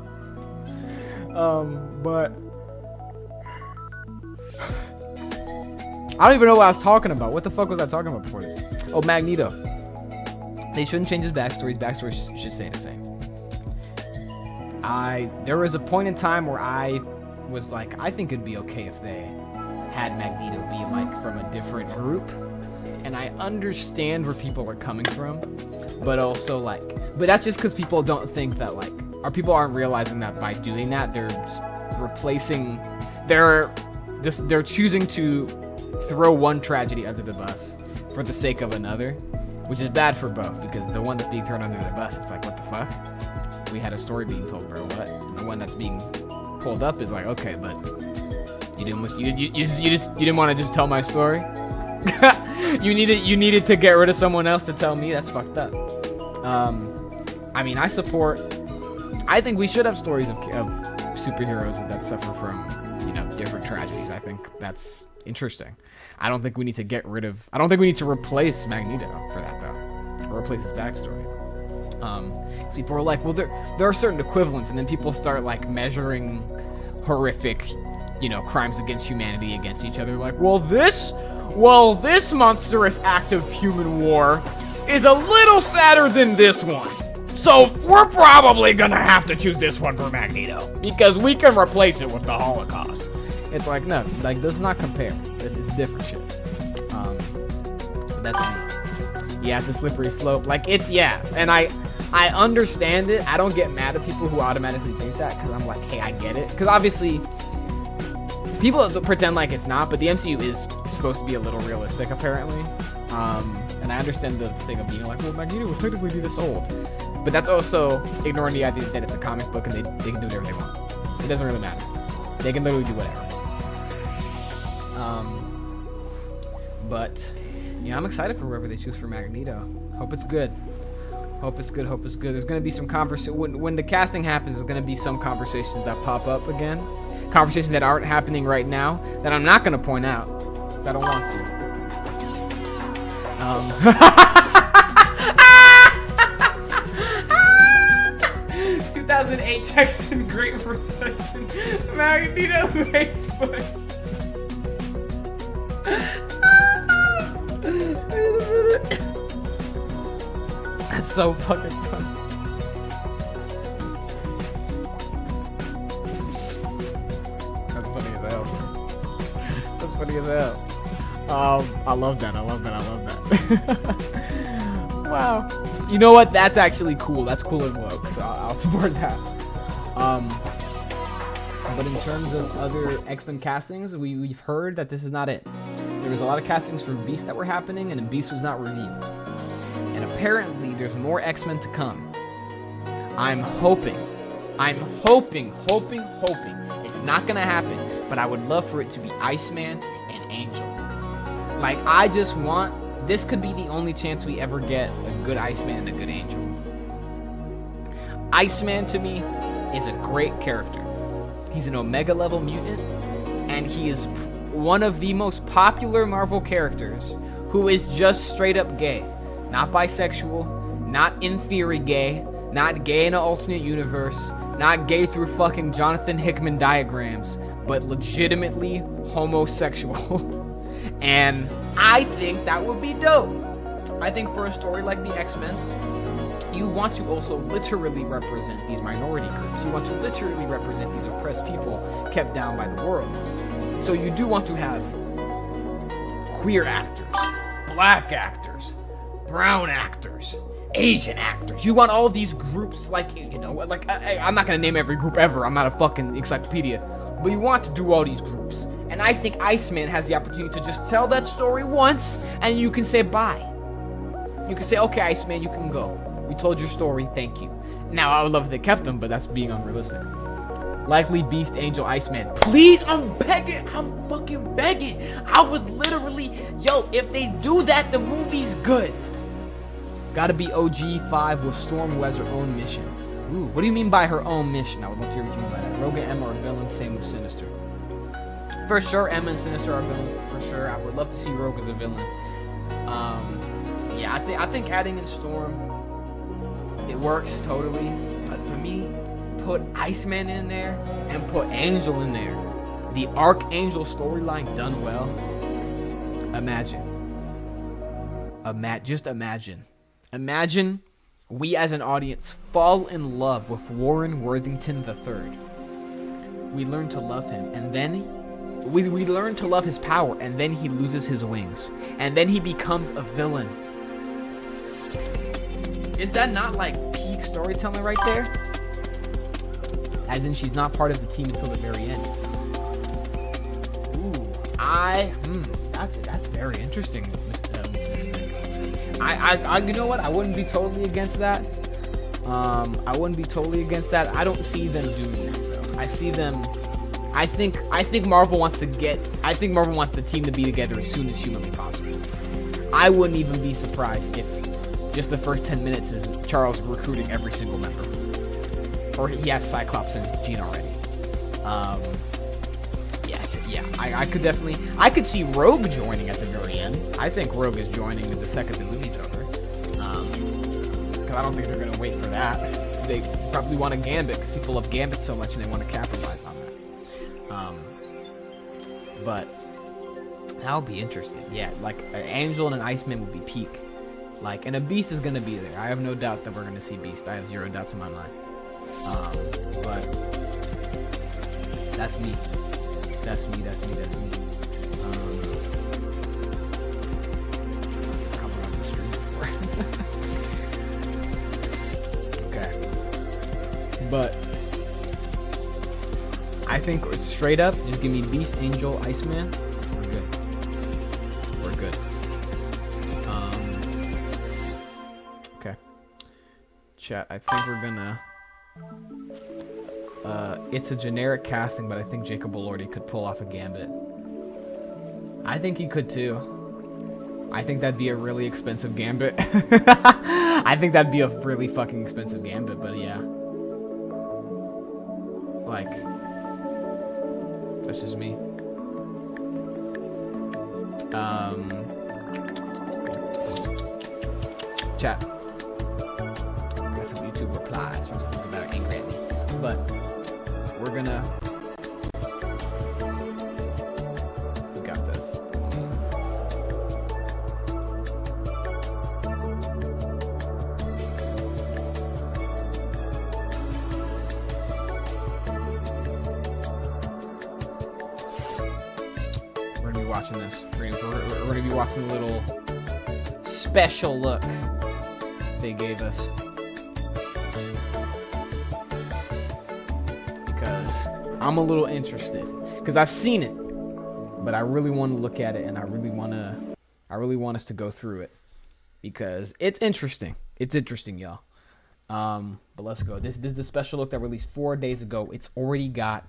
But I don't even know what I was talking about. What the fuck was I talking about before this? Oh, Magneto. They shouldn't change his backstory. His backstory should stay the same. There was a point in time where I was like, I think it'd be okay if they had Magneto be like from a different group. And I understand where people are coming from, but also like, but that's just because people don't think that like, or people aren't realizing that by doing that, they're replacing, they're choosing to throw one tragedy under the bus for the sake of another, which is bad for both, because the one that's being thrown under the bus, it's like, what the fuck? We had a story being told, bro, what? And the one that's being pulled up is like, okay, but you didn't want to just tell my story? You needed to get rid of someone else to tell me? That's fucked up. I mean, I think we should have stories of superheroes that suffer from, different tragedies. I think that's interesting. I don't think we need to replace Magneto for that, though. Or replace his backstory. So people are like, well, there are certain equivalents, and then people start, like, measuring horrific, crimes against humanity against each other. Like, well, this monstrous act of human war is a little sadder than this one. So we're probably gonna have to choose this one for Magneto, because we can replace it with the Holocaust. It's like, no, like, does not compare. It's different shit. But that's me. Yeah, it's a slippery slope. Like, and I understand it. I don't get mad at people who automatically think that, because I'm like, hey, I get it. Because obviously, people pretend like it's not, but the MCU is supposed to be a little realistic, apparently. And I understand the thing of being like, well, Magneto would technically be this old. But that's also ignoring the idea that it's a comic book and they can do whatever they want. It doesn't really matter. They can literally do whatever. But, I'm excited for whoever they choose for Magneto. Hope it's good. Hope it's good. There's going to be some conversation. When the casting happens, there's going to be some conversations that pop up again. Conversations that aren't happening right now that I'm not going to point out. I don't want to. 2008 Texan Great Recession. Magneto who hates Bush. Wait a minute. That's so fucking funny. That's funny as hell. Funny as hell. I love that. Wow. You know what? That's actually cool. That's cool and woke. So I'll support that. But in terms of other X-Men castings, we've heard that this is not it. There was a lot of castings for Beast that were happening, and Beast was not revealed. And apparently, there's more X-Men to come. I'm hoping. It's not gonna happen, but I would love for it to be Iceman and Angel. Like, I just want... This could be the only chance we ever get a good Iceman and a good Angel. Iceman, to me, is a great character. He's an Omega level mutant, and he is one of the most popular Marvel characters who is just straight up gay. Not bisexual, not in theory gay, not gay in an alternate universe, not gay through fucking Jonathan Hickman diagrams, but legitimately homosexual. And I think that would be dope. I think for a story like the X-Men, you want to also literally represent these minority groups. You want to literally represent these oppressed people kept down by the world. So you do want to have queer actors, black actors, brown actors, Asian actors. You want all of these groups, like, you know, like, I'm not gonna name every group ever. I'm not a fucking encyclopedia. But you want to do all these groups. And I think Iceman has the opportunity to just tell that story once, and you can say bye. You can say, okay, Iceman, you can go. We told your story, thank you. Now, I would love if they kept him, but that's being unrealistic. Likely Beast, Angel, Iceman. Please, I'm begging. I'm fucking begging. I was literally, yo, if they do that, the movie's good. Gotta be OG5 with Storm, who has her own mission. Ooh, what do you mean by her own mission? I would love to hear what you mean by that. Rogue and Emma are villains, same with Sinister. For sure, Emma and Sinister are villains, for sure. I would love to see Rogue as a villain. Yeah, I think adding in Storm, it works totally. But for me, put Iceman in there and put Angel in there. The Archangel storyline done well. Imagine. Just imagine. Imagine we as an audience fall in love with Warren Worthington III. We learn to love him, and then we learn to love his power, and then he loses his wings, and then he becomes a villain. Is that not like peak storytelling right there? As in, she's not part of the team until the very end. Ooh, that's very interesting. You know what? I wouldn't be totally against that. I don't see them doing that though. I see them. I think Marvel wants the team to be together as soon as humanly possible. I wouldn't even be surprised if just the first 10 minutes is Charles recruiting every single member, or he has Cyclops and Jean already. I could see Rogue joining at the very end. I think Rogue is joining the second the movie's over. Because I don't think they're going to wait for that. They probably want a Gambit, because people love Gambit so much and they want to capitalize on that. But that would be interesting. Yeah, like an Angel and an Iceman would be peak. Like, and a Beast is going to be there. I have no doubt that we're going to see Beast. I have zero doubts in my mind. But that's me. That's me. I've been on the stream before. Okay. But I think straight up, just give me Beast, Angel, Iceman. We're good. Okay. Chat, I think we're gonna... it's a generic casting, but I think Jacob Elordi could pull off a Gambit. I think he could too. I think that'd be a really expensive Gambit. I think that'd be a really fucking expensive Gambit, but yeah. Like, that's just me. Chat. Got some YouTube replies from some people that are angry at me. But we're gonna... We got this. We're gonna be watching this. We're gonna be watching a little special look they gave us. Because I'm a little interested. Because I've seen it. But I really want to look at it, and I really want us to go through it. Because it's interesting. It's interesting, y'all. But let's go. This is the special look that released 4 days ago. It's already got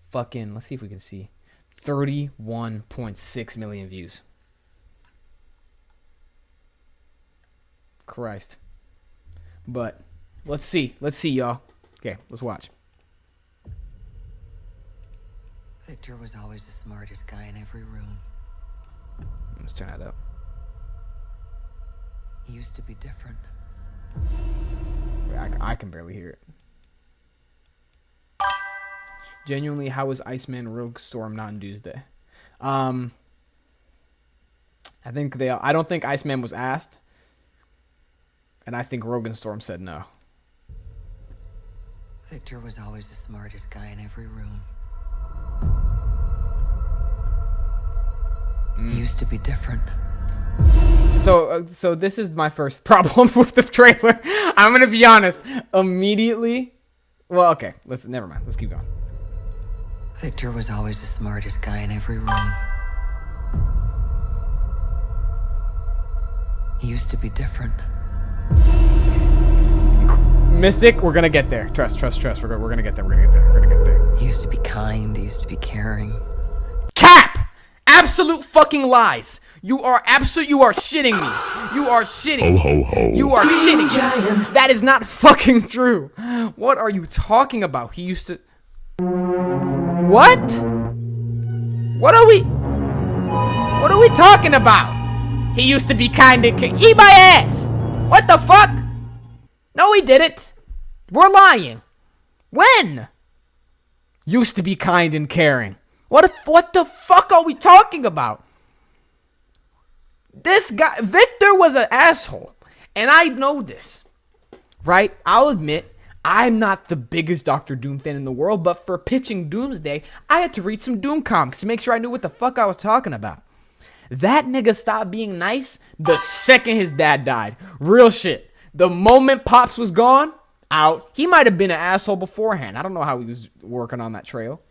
fucking, let's see if we can see, 31.6 million views. Christ. But let's see, y'all. Okay, let's watch. Victor was always the smartest guy in every room. Let's turn that up. He used to be different. I can barely hear it. Genuinely, how was Iceman Rogue Storm not in Doomsday? I don't think Iceman was asked. And I think Rogue and Storm said no. Victor was always the smartest guy in every room. He used to be different. So this is my first problem with the trailer. I'm gonna be honest. Immediately, well, okay. Never mind. Let's keep going. Victor was always the smartest guy in every room. He used to be different. Mystic, we're gonna get there. Trust. We're gonna get there. He used to be kind. He used to be caring. Cap! Absolute fucking lies. You are shitting me. You are shitting. Ho, ho, ho. You are shitting me. That is not fucking true. What are you talking about? He used to... What? What are we talking about? He used to be kind and... Eat my ass! What the fuck? No, he didn't. We're lying. When? Used to be kind and caring. What the fuck are we talking about? This guy, Victor, was an asshole. And I know this. Right? I'll admit, I'm not the biggest Doctor Doom fan in the world, but for pitching Doomsday, I had to read some Doom comics to make sure I knew what the fuck I was talking about. That nigga stopped being nice the second his dad died. Real shit. The moment Pops was gone, out. He might have been an asshole beforehand. I don't know how he was working on that trail.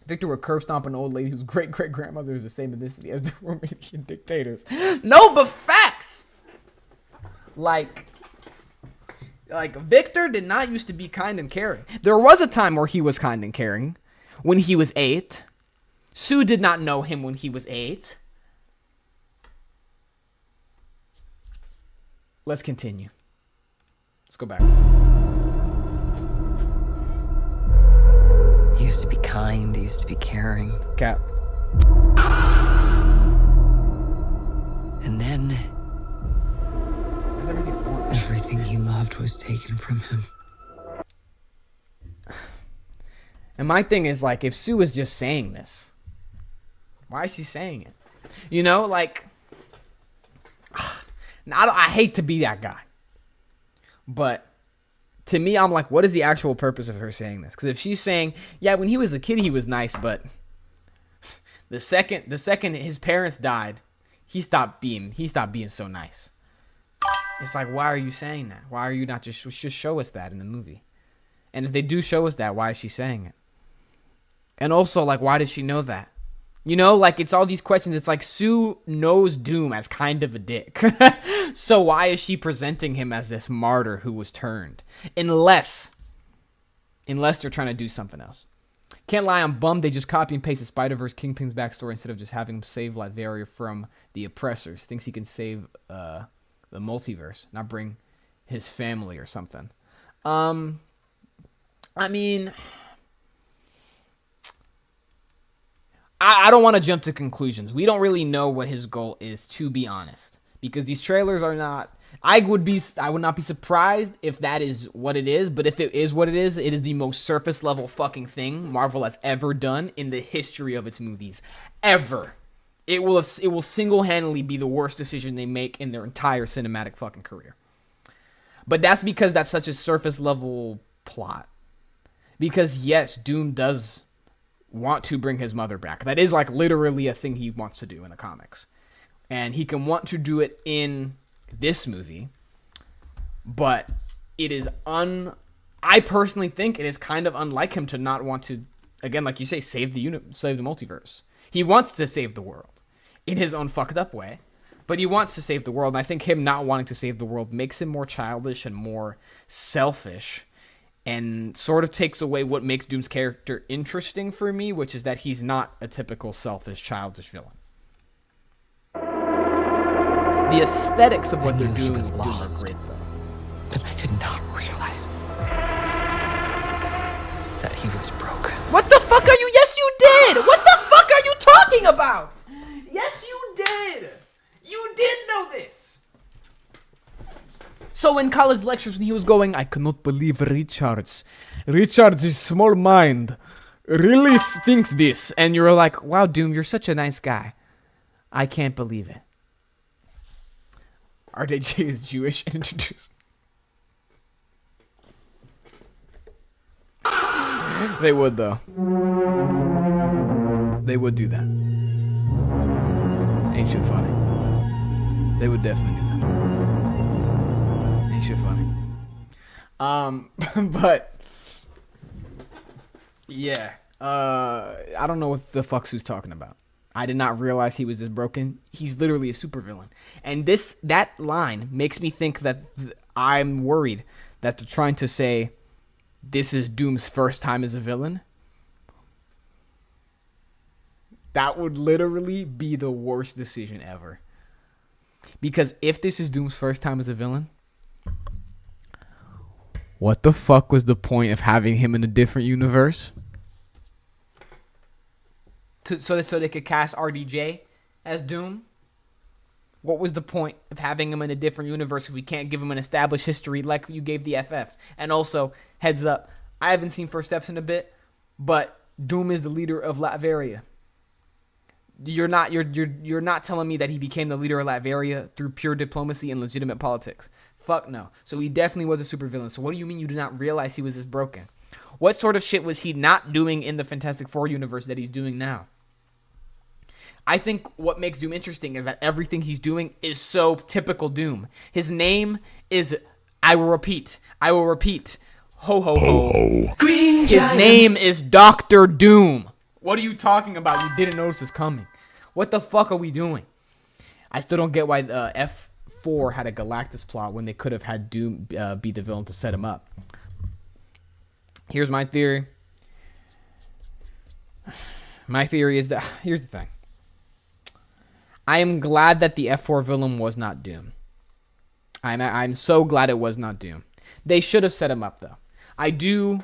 Victor would curb stomp an old lady whose great-great-grandmother is the same ethnicity as the Romanian dictators. No, but facts! Like, Victor did not used to be kind and caring. There was a time where he was kind and caring. When he was 8. Sue did not know him when he was 8. Let's continue. Let's go back. He used to be kind. He used to be caring. Cap. And then... How's everything orange? everything he loved was taken from him. And my thing is, like, if Sue is just saying this, why is she saying it? You know, like... Now, I hate to be that guy. But... to me, I'm like, what is the actual purpose of her saying this? Because if she's saying, yeah, when he was a kid, he was nice, but the second his parents died, he stopped being so nice. It's like, why are you saying that? Why are you not just show us that in the movie? And if they do show us that, why is she saying it? And also, like, why does she know that? You know, like, it's all these questions. It's like Sue knows Doom as kind of a dick. So why is she presenting him as this martyr who was turned? Unless they're trying to do something else. Can't lie, I'm bummed they just copy and paste the Spider-Verse Kingpin's backstory instead of just having him save Latveria from the oppressors. Thinks he can save the multiverse, not bring his family or something. I mean... I don't want to jump to conclusions. We don't really know what his goal is, to be honest, because these trailers are not. I would not be surprised if that is what it is. But if it is what it is the most surface level fucking thing Marvel has ever done in the history of its movies, ever. It will single-handedly be the worst decision they make in their entire cinematic fucking career. But that's because that's such a surface level plot. Because yes, Doom does want to bring his mother back. That is like literally a thing he wants to do in the comics. And he can want to do it in this movie. but it is I personally think it is kind of unlike him to not want to, again, like you say, save the multiverse. He wants to save the world in his own fucked up way, but he wants to save the world. And I think him not wanting to save the world makes him more childish and more selfish, and sort of takes away what makes Doom's character interesting for me, which is that he's not a typical selfish, childish villain. The aesthetics of what they're doing was are lost, great, though. but I did not realize that he was broken. What the fuck are you? Yes, you did! What the fuck are you talking about? Yes, you did! You did know this! So in college lectures, when he was going, I cannot believe Richards' small mind really thinks this. And you're like, wow, Doom, you're such a nice guy. I can't believe it. RJJ is Jewish and introduced. They would, though. They would do that. Ain't shit funny. They would definitely do that. Ain't shit funny. But yeah. I don't know what the fuck Sue's talking about. I did not realize he was this broken. He's literally a supervillain. And that line makes me think that I'm worried that they're trying to say this is Doom's first time as a villain. That would literally be the worst decision ever. Because if this is Doom's first time as a villain, what the fuck was the point of having him in a different universe? So they could cast RDJ as Doom? What was the point of having him in a different universe if we can't give him an established history like you gave the FF? And also, heads up, I haven't seen First Steps in a bit, but Doom is the leader of Latveria. You're not telling me that he became the leader of Latveria through pure diplomacy and legitimate politics. Fuck no. So he definitely was a supervillain. So what do you mean you did not realize he was this broken? What sort of shit was he not doing in the Fantastic Four universe that he's doing now? I think what makes Doom interesting is that everything he's doing is so typical Doom. His name is, I will repeat, ho ho ho. Green His name is Dr. Doom. What are you talking about? You didn't notice this coming. What the fuck are we doing? I still don't get why F4 had a Galactus plot when they could have had Doom be the villain to set him up. Here's my theory. My theory is that, here's the thing. I am glad that the F4 villain was not Doom. I'm so glad it was not Doom. They should have set him up, though. Yeah.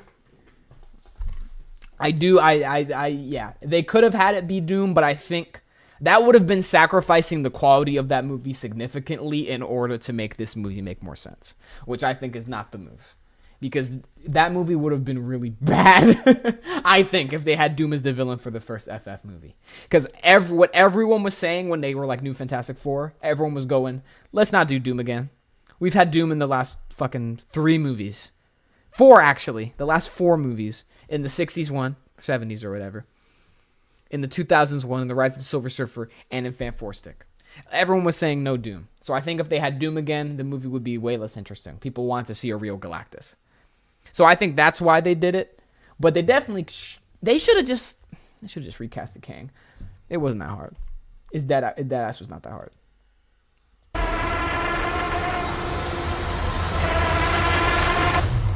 They could have had it be Doom, but I think that would have been sacrificing the quality of that movie significantly in order to make this movie make more sense, which I think is not the move. Because that movie would have been really bad, I think, if they had Doom as the villain for the first FF movie. Because what everyone was saying when they were like New Fantastic Four, everyone was going, let's not do Doom again. We've had Doom in the last fucking 3 movies. 4, actually. The last 4 movies. In the 60s one, 70s or whatever. In the 2000s one, in The Rise of the Silver Surfer, and in Fan 4 Stick. Everyone was saying no Doom. So I think if they had Doom again, the movie would be way less interesting. People want to see a real Galactus. So I think that's why they did it. But they definitely, they should have just recast the Kang. It wasn't that hard. Deadass was not that hard.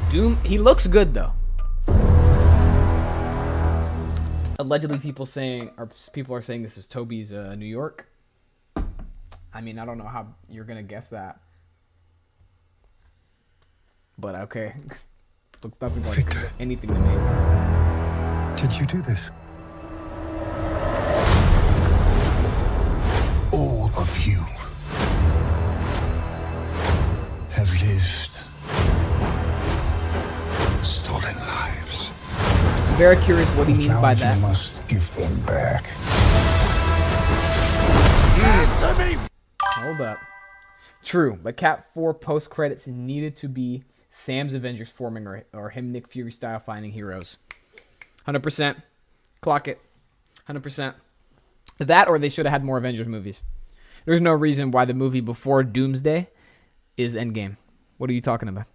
Doom, he looks good though. Allegedly, people are saying this is Toby's New York. I mean, I don't know how you're gonna guess that, but okay. Looks nothing like Victor. Anything to me. Did you do this? All of you have lived stolen lives. I'm very curious what he means Now by you that. must give them back. Hold up. True, but Cap 4 post credits needed to be Sam's Avengers forming or him Nick Fury style finding heroes. 100%. Clock it. 100%. That or they should have had more Avengers movies. There's no reason why the movie before Doomsday is Endgame. What are you talking about?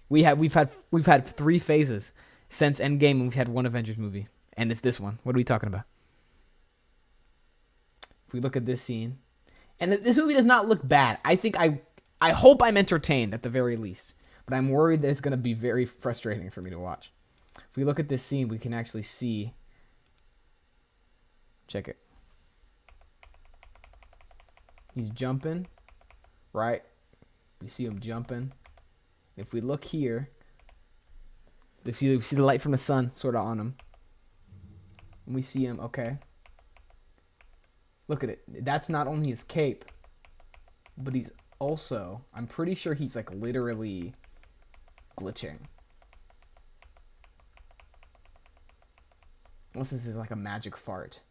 We've had 3 phases since Endgame, and we've had 1 Avengers movie, and it's this one. What are we talking about? If we look at this scene, and this movie does not look bad. I hope I'm entertained at the very least, but I'm worried that it's going to be very frustrating for me to watch. If we look at this scene, we can actually see. Check it. He's jumping, right? We see him jumping. If we look here, if you see the light from the sun sort of on him, and we see him, okay. Look at it. That's not only his cape, but he's also, I'm pretty sure he's like literally glitching. Unless this is like a magic fart.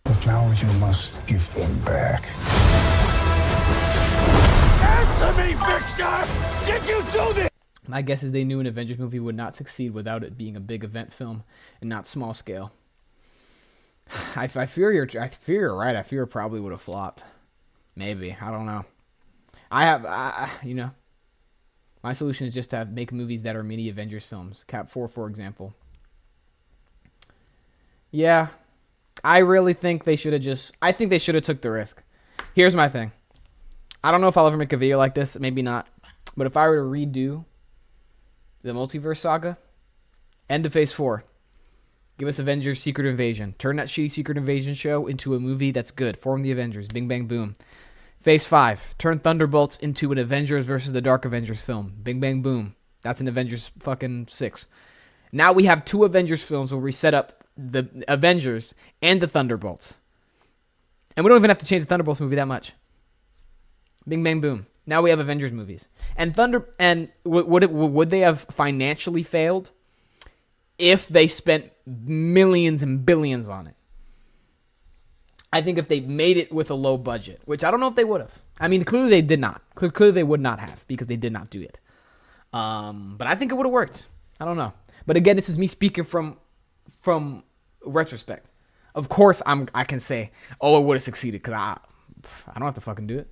But now you must give them back. Answer me, Victor! Did you do this? My guess is they knew an Avengers movie would not succeed without it being a big event film and not small scale. I fear you're right. I fear it probably would have flopped. Maybe. I don't know. My solution is just to make movies that are mini Avengers films. Cap 4, for example. Yeah. I really think they should have I think they should have took the risk. Here's my thing. I don't know if I'll ever make a video like this. Maybe not. But if I were to redo the multiverse saga, end of Phase 4. Give us Avengers Secret Invasion. Turn that shitty Secret Invasion show into a movie that's good. Form the Avengers. Bing, bang, boom. Phase 5. Turn Thunderbolts into an Avengers versus the Dark Avengers film. Bing, bang, boom. That's an Avengers fucking 6. Now we have 2 Avengers films where we set up the Avengers and the Thunderbolts. And we don't even have to change the Thunderbolts movie that much. Bing, bang, boom. Now we have Avengers movies. And would they have financially failed if they spent millions and billions on it? I think if they made it with a low budget, which I don't know if they would have. I mean, clearly they did not. Clearly they would not have because they did not do it. But I think it would have worked. I don't know. But again, this is me speaking from retrospect. Of course, I can say, oh, it would have succeeded because I don't have to fucking do it.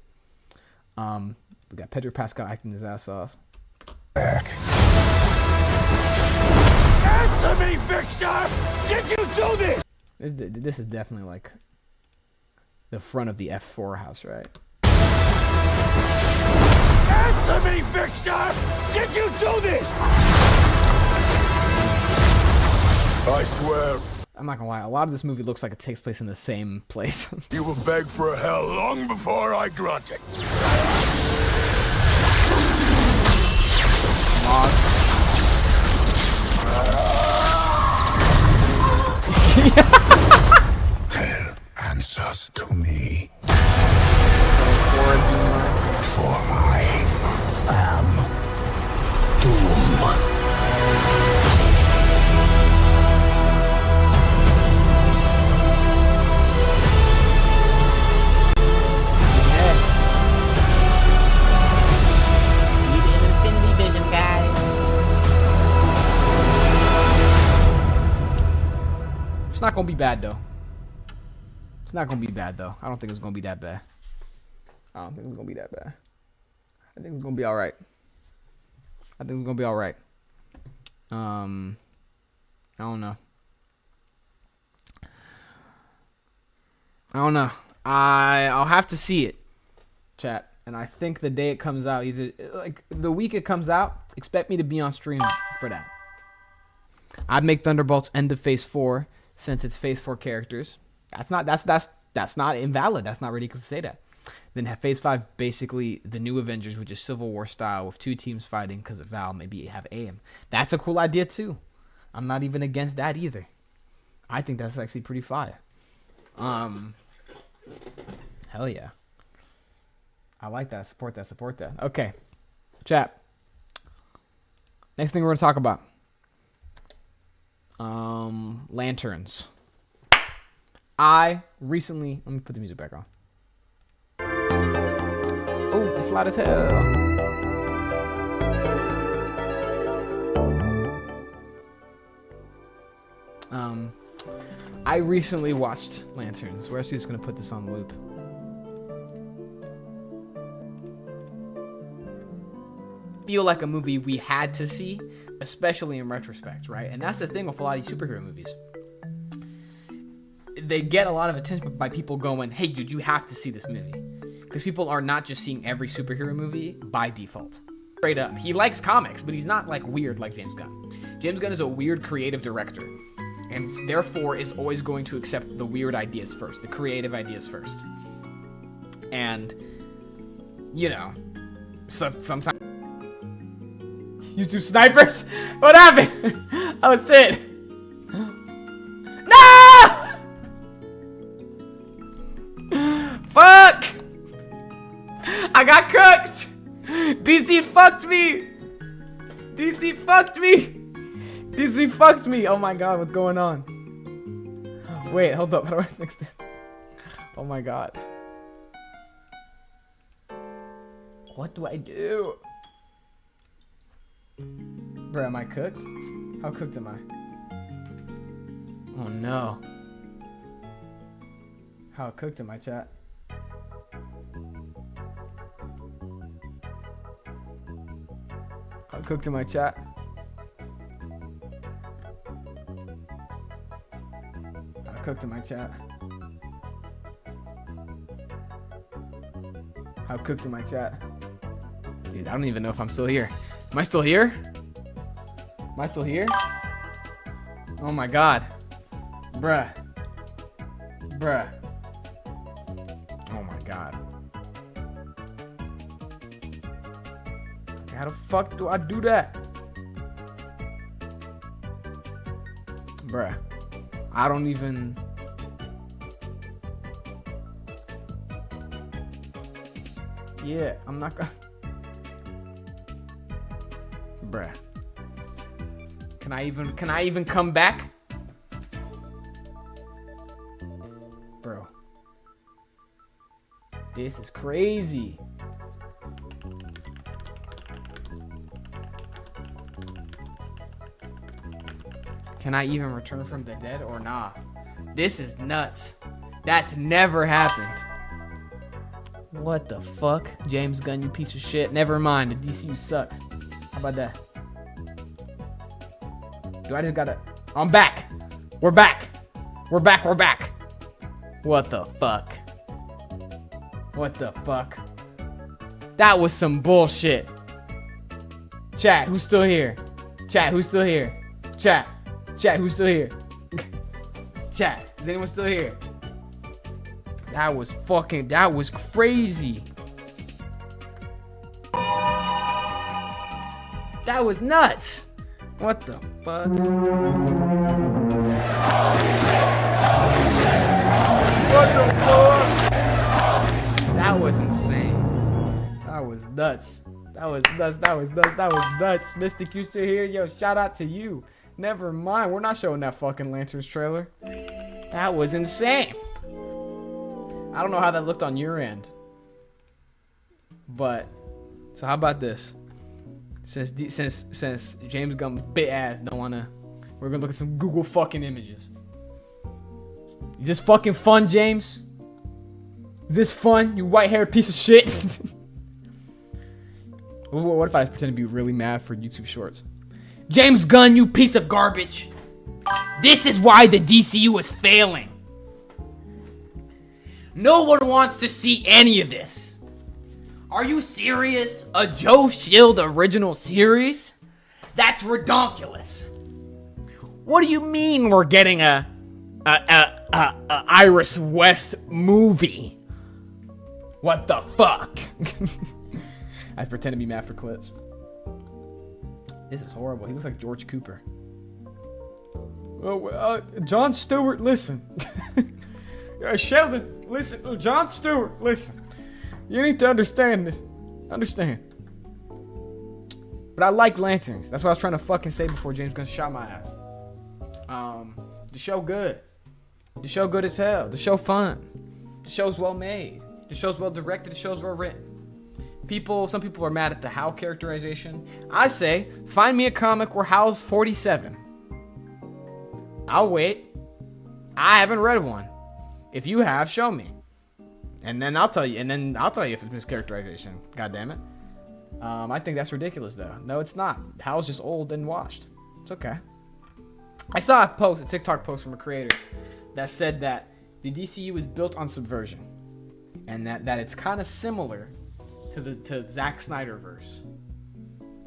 We got Pedro Pascal acting his ass off. Back. Answer me, Victor! Did you do this? This is definitely like the front of the F4 house, right? Answer me, Victor! Did you do this? I swear. I'm not gonna lie, a lot of this movie looks like it takes place in the same place. You will beg for a hell long before I grant it. Hell answers to me. For I am Doom. It's not gonna be bad though. It's not gonna be bad though. I don't think it's gonna be that bad. I don't think it's gonna be that bad. I think it's gonna be all right. I think it's gonna be all right. I don't know. I'll have to see it, chat. And I think the day it comes out, either like the week it comes out, expect me to be on stream for that. I'd make Thunderbolts end of Phase 4 since it's Phase 4 characters. That's not invalid. That's not ridiculous to say that. Then have Phase 5 basically the new Avengers, which is Civil War style with 2 teams fighting because of Val. Maybe have AIM. That's a cool idea too. I'm not even against that either. I think that's actually pretty fire. Hell yeah. I like that. Support that. Okay. Chat. Next thing we're gonna talk about. Lanterns. I recently, let me put the music back on. Oh, it's loud as hell. I recently watched Lanterns. We're actually just gonna put this on loop. Feel like a movie we had to see, especially in retrospect, right? And that's the thing with a lot of these superhero movies. They get a lot of attention by people going, hey, dude, you have to see this movie. Because people are not just seeing every superhero movie by default. Straight up. He likes comics, but he's not like weird like James Gunn. James Gunn is a weird creative director. And therefore is always going to accept the weird ideas first, the creative ideas first. And, you know, sometimes... YouTube snipers? What happened? Oh, shit. No! Fuck! I got cooked! DC fucked me! DC fucked me! DC fucked me! Oh my god, what's going on? Wait, hold up. How do I fix this? Oh my god. What do I do? Bro, am I cooked? How cooked am I? Oh no. How cooked am I, chat? How cooked am I, chat? How cooked am I, chat? How cooked am I, chat? Dude, I don't even know if I'm still here. Am I still here? Am I still here? Oh my god. Bruh. Bruh. Oh my god. How the fuck do I do that? Bruh. I don't even... Yeah, I'm not gonna... Bruh. Can I even come back? Bro. This is crazy. Can I even return from the dead or nah? This is nuts. That's never happened. What the fuck? James Gunn, you piece of shit. Never mind, the DCU sucks. How about that? Do I just gotta... I'm back. We're back. We're back, we're back. What the fuck? What the fuck? That was some bullshit. Chat, who's still here? Chat, who's still here? Chat. Chat, who's still here? Chat, is anyone still here? That was crazy. That was nuts. What the fuck? What the fuck? That was insane. That was nuts. That was nuts. That was nuts. That was nuts. Mystic, you still here? Yo, shout out to you. Never mind. We're not showing that fucking Lanterns trailer. That was insane. I don't know how that looked on your end. But, so how about this? Since James Gunn bit ass don't wanna, we're gonna look at some Google fucking images. Is this fucking fun, James? Is this fun, you white-haired piece of shit? What if I just pretend to be really mad for YouTube Shorts? James Gunn, you piece of garbage. This is why the DCU is failing. No one wants to see any of this. Are you serious? A Joe Shield original series? That's redonkulous. What do you mean we're getting a Iris West movie? What the fuck? I pretend to be mad for clips. This is horrible. He looks like George Cooper. Oh, John Stewart, listen. Sheldon, listen. John Stewart, listen. You need to understand this. Understand. But I like Lanterns. That's what I was trying to fucking say before James Gunn shot my ass. The show good. The show good as hell. The show fun. The show's well made. The show's well directed. The show's well written. Some people are mad at the Hal characterization. I say, find me a comic where Hal's 47. I'll wait. I haven't read one. If you have, show me. And then I'll tell you. And then I'll tell you if it's mischaracterization. God damn it. I think that's ridiculous, though. No, it's not. Hal's just old and washed. It's okay. I saw a TikTok post from a creator that said that the DCU is built on subversion, and that it's kind of similar to Zack Snyderverse,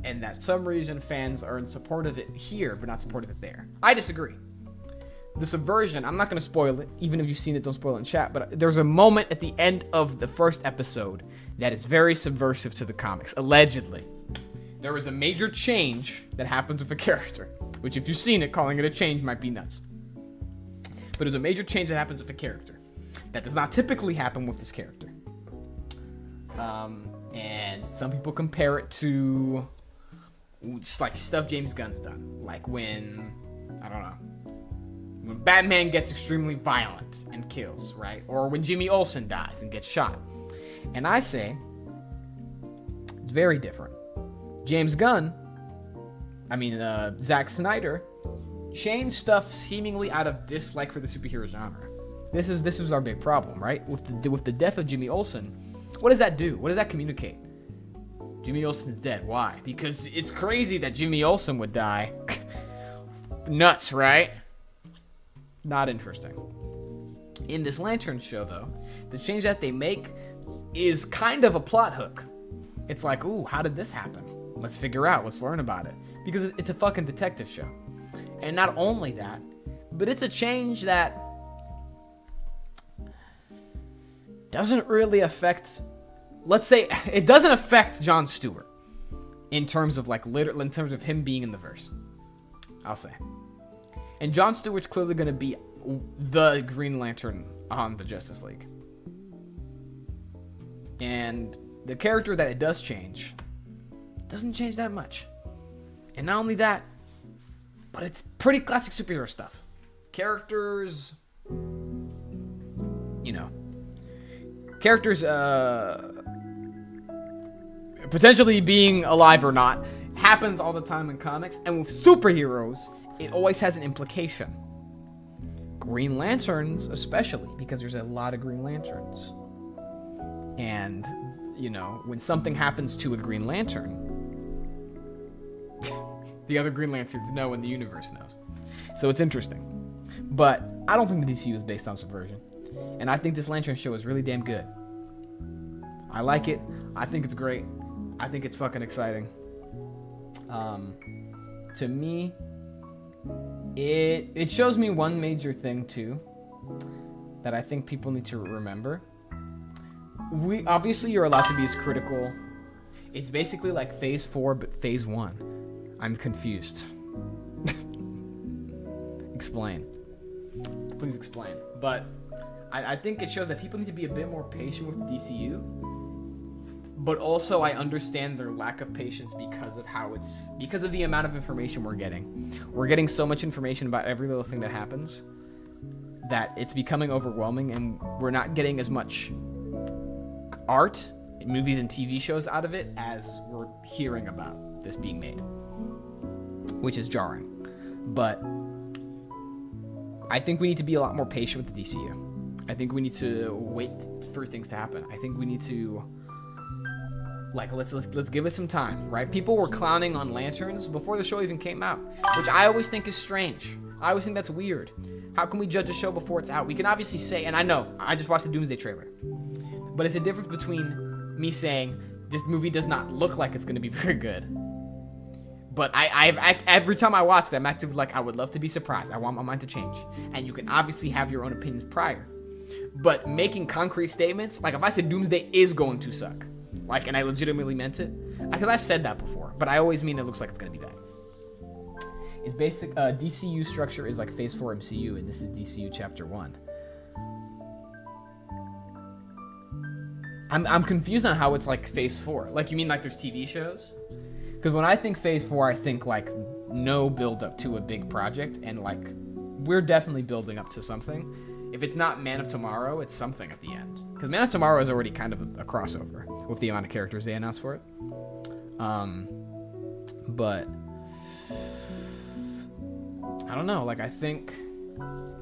and that some reason fans are in support of it here, but not support of it there. I disagree. The subversion, I'm not going to spoil it. Even if you've seen it, don't spoil it in chat. But there's a moment at the end of the first episode that is very subversive to the comics, allegedly. There is a major change that happens with a character, which if you've seen it, calling it a change might be nuts. But there's a major change that happens with a character that does not typically happen with this character. And some people compare it to just like stuff James Gunn's done. Like when, I don't know, when Batman gets extremely violent and kills, right? Or when Jimmy Olsen dies and gets shot. And I say, it's very different. James Gunn, Zack Snyder, changed stuff seemingly out of dislike for the superhero genre. This was our big problem, right? With the death of Jimmy Olsen, what does that do? What does that communicate? Jimmy Olsen's dead. Why? Because it's crazy that Jimmy Olsen would die. Nuts, right? Not interesting. In this Lantern show, though, the change that they make is kind of a plot hook. It's like, ooh, how did this happen? Let's figure out. Let's learn about it. Because it's a fucking detective show. And not only that, but it's a change that doesn't really affect, let's say, it doesn't affect Jon Stewart in terms of in terms of him being in the verse. I'll say. And Jon Stewart's clearly going to be the Green Lantern on the Justice League. And the character that it does change doesn't change that much. And not only that, but it's pretty classic superhero stuff. Characters, potentially being alive or not happens all the time in comics. And with superheroes, it always has an implication. Green Lanterns, especially, because there's a lot of Green Lanterns. And, when something happens to a Green Lantern, the other Green Lanterns know and the universe knows. So it's interesting. But I don't think the DCU is based on subversion. And I think this Lantern show is really damn good. I like it. I think it's great. I think it's fucking exciting. To me, it shows me one major thing too that I think people need to remember. Obviously you're allowed to be as critical. It's basically like phase 4 but phase 1. I'm confused. Explain. Please explain. But I think it shows that people need to be a bit more patient with the DCU. But also I understand their lack of patience because of the amount of information we're getting. We're getting so much information about every little thing that happens that it's becoming overwhelming, and we're not getting as much art, movies and TV shows out of it as we're hearing about this being made, which is jarring. But I think we need to be a lot more patient with the DCU. I think we need to wait for things to happen. I think we need to let's give it some time, right? People were clowning on Lanterns before the show even came out, which I always think is strange. I always think that's weird. How can we judge a show before it's out? We can obviously say, and I know, I just watched the Doomsday trailer, but it's a difference between me saying this movie does not look like it's going to be very good. But every time I watch it, I'm actively like, I would love to be surprised. I want my mind to change. And you can obviously have your own opinions prior. But making concrete statements, like if I said Doomsday is going to suck, and I legitimately meant it, because I've said that before, but I always mean it looks like it's going to be bad. Its basic DCU structure is like Phase 4 MCU, and this is DCU Chapter 1. I'm confused on how it's like Phase 4. Like, you mean like there's TV shows? Because when I think Phase 4, I think like no build up to a big project, and like we're definitely building up to something. If it's not Man of Tomorrow, it's something at the end. Because Man of Tomorrow is already kind of a crossover with the amount of characters they announced for it. But I don't know. Like, I think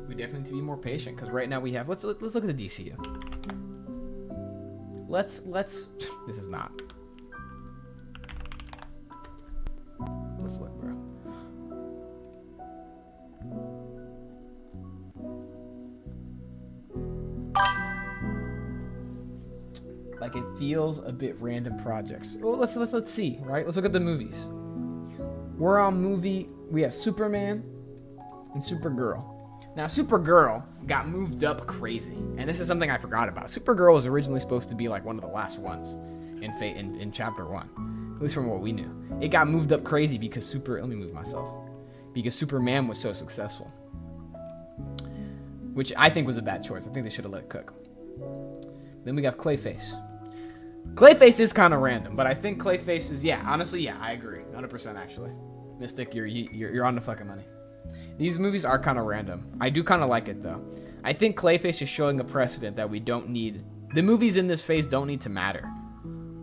We definitely need to be more patient because right now we have. Let's look at the DCU. Let's. This is not. Let's look, bro. Like it feels a bit random projects. Well, let's see, right? Let's look at the movies. We're on movie. We have Superman and Supergirl. Now, Supergirl got moved up crazy, and this is something I forgot about. Supergirl was originally supposed to be like one of the last ones in Chapter 1, at least from what we knew. It got moved up crazy because Let me move myself. Because Superman was so successful, which I think was a bad choice. I think they should have let it cook. Then we got Clayface. Clayface is kind of random, but I think Clayface is, honestly, I agree, 100% actually. Mystic, you're on the fucking money. These movies are kind of random. I do kind of like it though. I think Clayface is showing a precedent that we don't need. The movies in this phase don't need to matter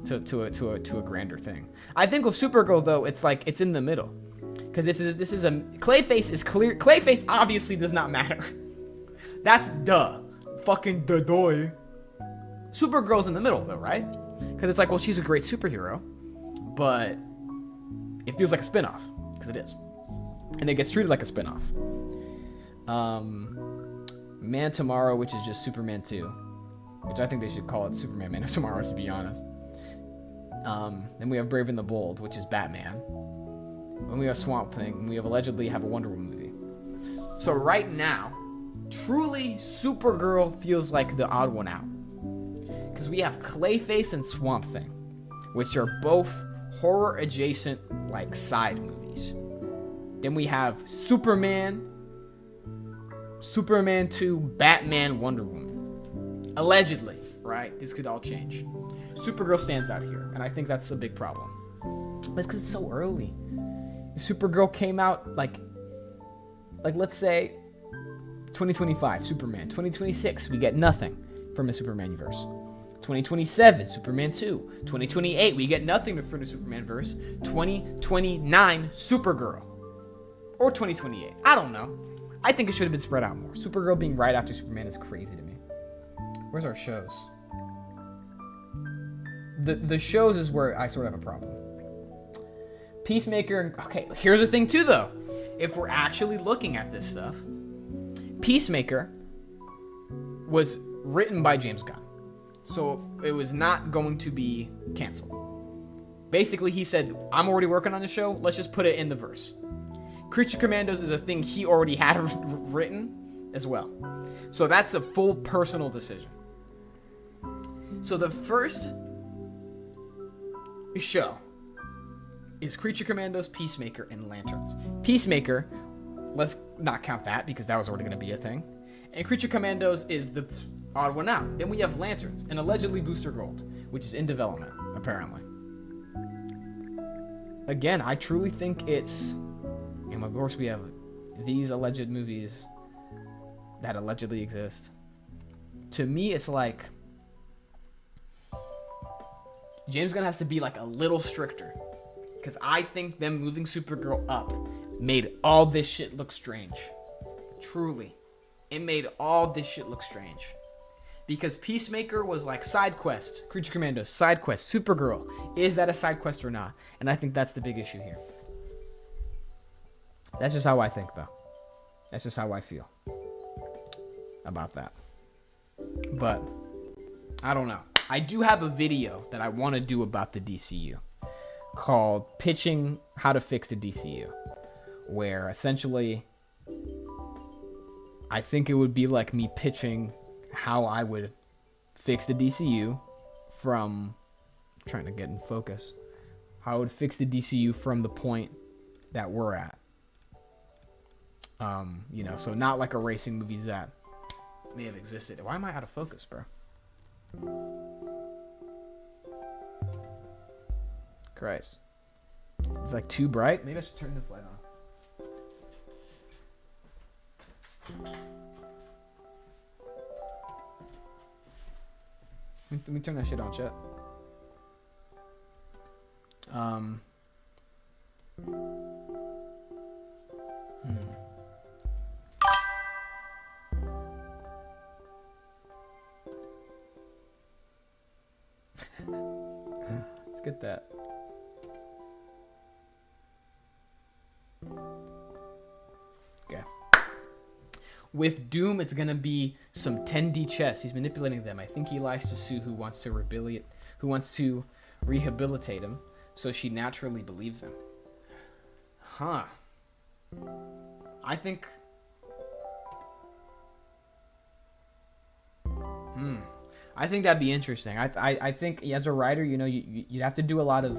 to a grander thing. I think with Supergirl though, it's like it's in the middle, because this is a Clayface is clear. Clayface obviously does not matter. That's fucking duh. Supergirl's in the middle though, right? Because it's like, well, she's a great superhero, but it feels like a spinoff because it is. And it gets treated like a spinoff. Man Tomorrow, which is just Superman 2, which I think they should call it Superman Man of Tomorrow, to be honest. Then we have Brave and the Bold, which is Batman. Then we have Swamp Thing, and we allegedly have a Wonder Woman movie. So right now, truly Supergirl feels like the odd one out. Because we have Clayface and Swamp Thing, which are both horror adjacent, like, side movies. Then we have Superman 2, Batman, Wonder Woman. Allegedly, right? This could all change. Supergirl stands out here, and I think that's a big problem. That's because it's so early. If Supergirl came out, like let's say 2025, Superman. 2026, we get nothing from the Superman universe. 2027, Superman 2. 2028, we get nothing from the Superman verse. 2029, Supergirl. Or 2028. I don't know. I think it should have been spread out more. Supergirl being right after Superman is crazy to me. Where's our shows? The shows is where I sort of have a problem. Peacemaker. Okay, here's the thing too, though. If we're actually looking at this stuff, Peacemaker was written by James Gunn. So it was not going to be canceled. Basically, he said, I'm already working on the show. Let's just put it in the verse. Creature Commandos is a thing he already had written as well. So that's a full personal decision. So the first show is Creature Commandos, Peacemaker, and Lanterns. Peacemaker, let's not count that because that was already going to be a thing. And Creature Commandos is the odd one out. Then we have Lanterns and allegedly Booster Gold, which is in development, apparently. Again, I truly think it's... And of course we have these alleged movies that allegedly exist. To me, it's like... James Gunn has to be like a little stricter. Because I think them moving Supergirl up made all this shit look strange. Truly. It made all this shit look strange. Because Peacemaker was like side quest, Creature Commandos, side quest, Supergirl. Is that a side quest or not? And I think that's the big issue here. That's just how I think, though. That's just how I feel about that. But I don't know. I do have a video that I want to do about the DCU called Pitching How to Fix the DCU, where essentially I think it would be like me pitching how I would fix the DCU from trying to get in focus. How I would fix the DCU from the point that we're at. You know, so not like erasing movies that may have existed. Why am I out of focus, bro? Christ. It's like too bright. Maybe I should turn this light on. Let me turn that shit on, chat. Let's get that. Okay. With Doom, it's gonna be some 10D chess. He's manipulating them. I think he lies to Sue, who wants to rehabilitate him, so she naturally believes him. Huh. I think. I think that'd be interesting. I think as a writer, you know, you'd have to do a lot of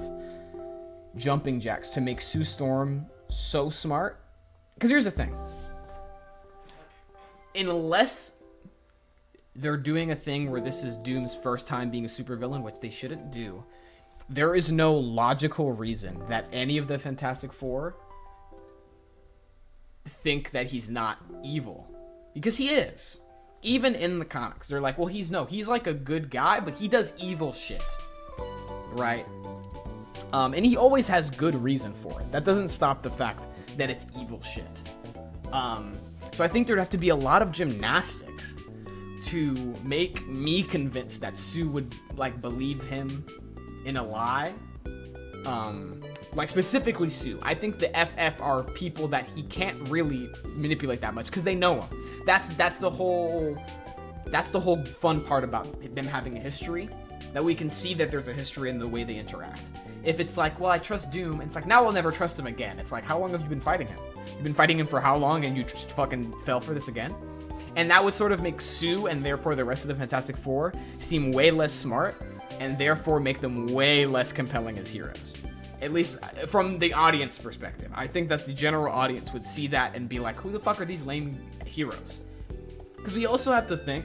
jumping jacks to make Sue Storm so smart. Because here's the thing. Unless they're doing a thing where this is Doom's first time being a supervillain, which they shouldn't do, there is no logical reason that any of the Fantastic Four think that he's not evil. Because he is. Even in the comics, they're like, well, he's like a good guy, but he does evil shit. Right? And he always has good reason for it. That doesn't stop the fact that it's evil shit. So I think there'd have to be a lot of gymnastics to make me convinced that Sue would, like, believe him in a lie. Like, specifically Sue. I think the FF are people that he can't really manipulate that much because they know him. That's the whole fun part about them having a history, that we can see that there's a history in the way they interact. If it's like, well, I trust Doom, it's like, now I'll never trust him again. It's like, how long have you been fighting him? You've been fighting him for how long, and you just fucking fell for this again? And that would sort of make Sue, and therefore the rest of the Fantastic Four, seem way less smart, and therefore make them way less compelling as heroes. At least from the audience perspective. I think that the general audience would see that and be like, who the fuck are these lame heroes? Because we also have to think,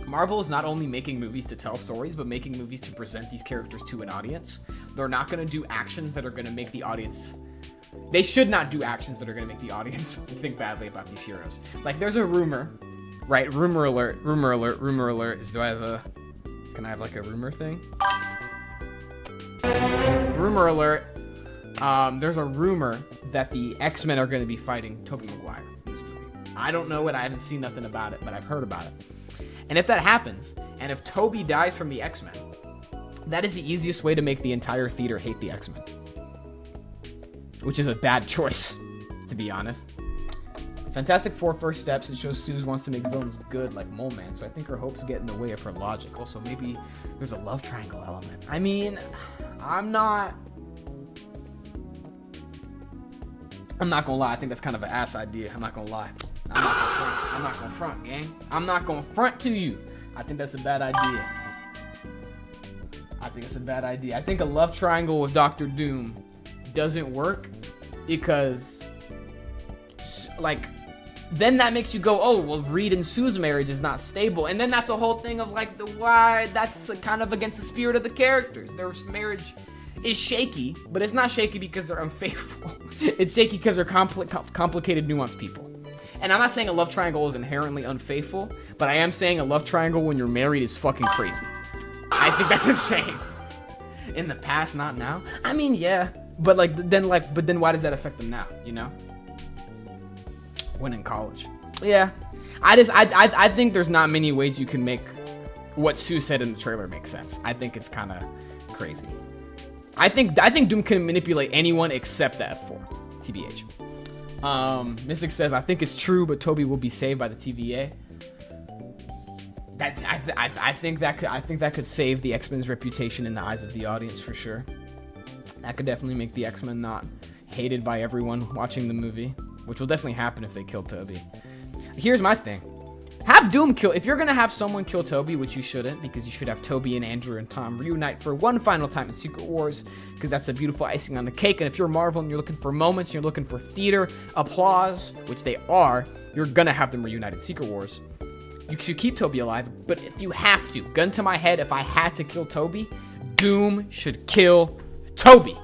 Marvel is not only making movies to tell stories, but making movies to present these characters to an audience. They're not going to do actions that are going to make the audience... They should not do actions that are going to make the audience think badly about these heroes. Like, there's a rumor, right? Rumor alert. Do I have a... Can I have, like, a rumor thing? Rumor alert. There's a rumor that the X-Men are going to be fighting Tobey Maguire in this movie. I don't know it. I haven't seen nothing about it, but I've heard about it. And if that happens, and if Tobey dies from the X-Men, that is the easiest way to make the entire theater hate the X-Men. Which is a bad choice, to be honest. Fantastic Four first steps, it shows Sue wants to make villains good like Mole Man, so I think her hopes get in the way of her logic. Also, maybe there's a love triangle element. I mean, I'm not gonna lie, I think that's kind of an ass idea. I'm not gonna lie. I'm not gonna front, gang. I'm not gonna front to you. I think that's a bad idea. I think a love triangle with Dr. Doom doesn't work because, like, then that makes you go, oh, well, Reed and Sue's marriage is not stable. And then that's a whole thing of, like, that's kind of against the spirit of the characters. Their marriage is shaky, but it's not shaky because they're unfaithful. It's shaky because they're complicated, nuanced people. And I'm not saying a love triangle is inherently unfaithful, but I am saying a love triangle when you're married is fucking crazy. I think that's insane. In the past, not now. I mean, yeah, but then why does that affect them now? You know, when in college. Yeah, I think there's not many ways you can make what Sue said in the trailer make sense. I think it's kind of crazy. I think Doom can manipulate anyone except the F4. TBH. Mystic says, I think it's true, but Tobey will be saved by the TVA. I think that could save the X-Men's reputation in the eyes of the audience for sure. That could definitely make the X-Men not hated by everyone watching the movie, which will definitely happen if they kill Tobey. Here's my thing. Have Doom kill... If you're going to have someone kill Tobey, which you shouldn't, because you should have Tobey and Andrew and Tom reunite for one final time in Secret Wars, because that's a beautiful icing on the cake. And if you're Marvel and you're looking for moments, you're looking for theater, applause, which they are, you're going to have them reunite in Secret Wars. You should keep Tobey alive, but if you have to, gun to my head, if I had to kill Tobey, Doom should kill Tobey.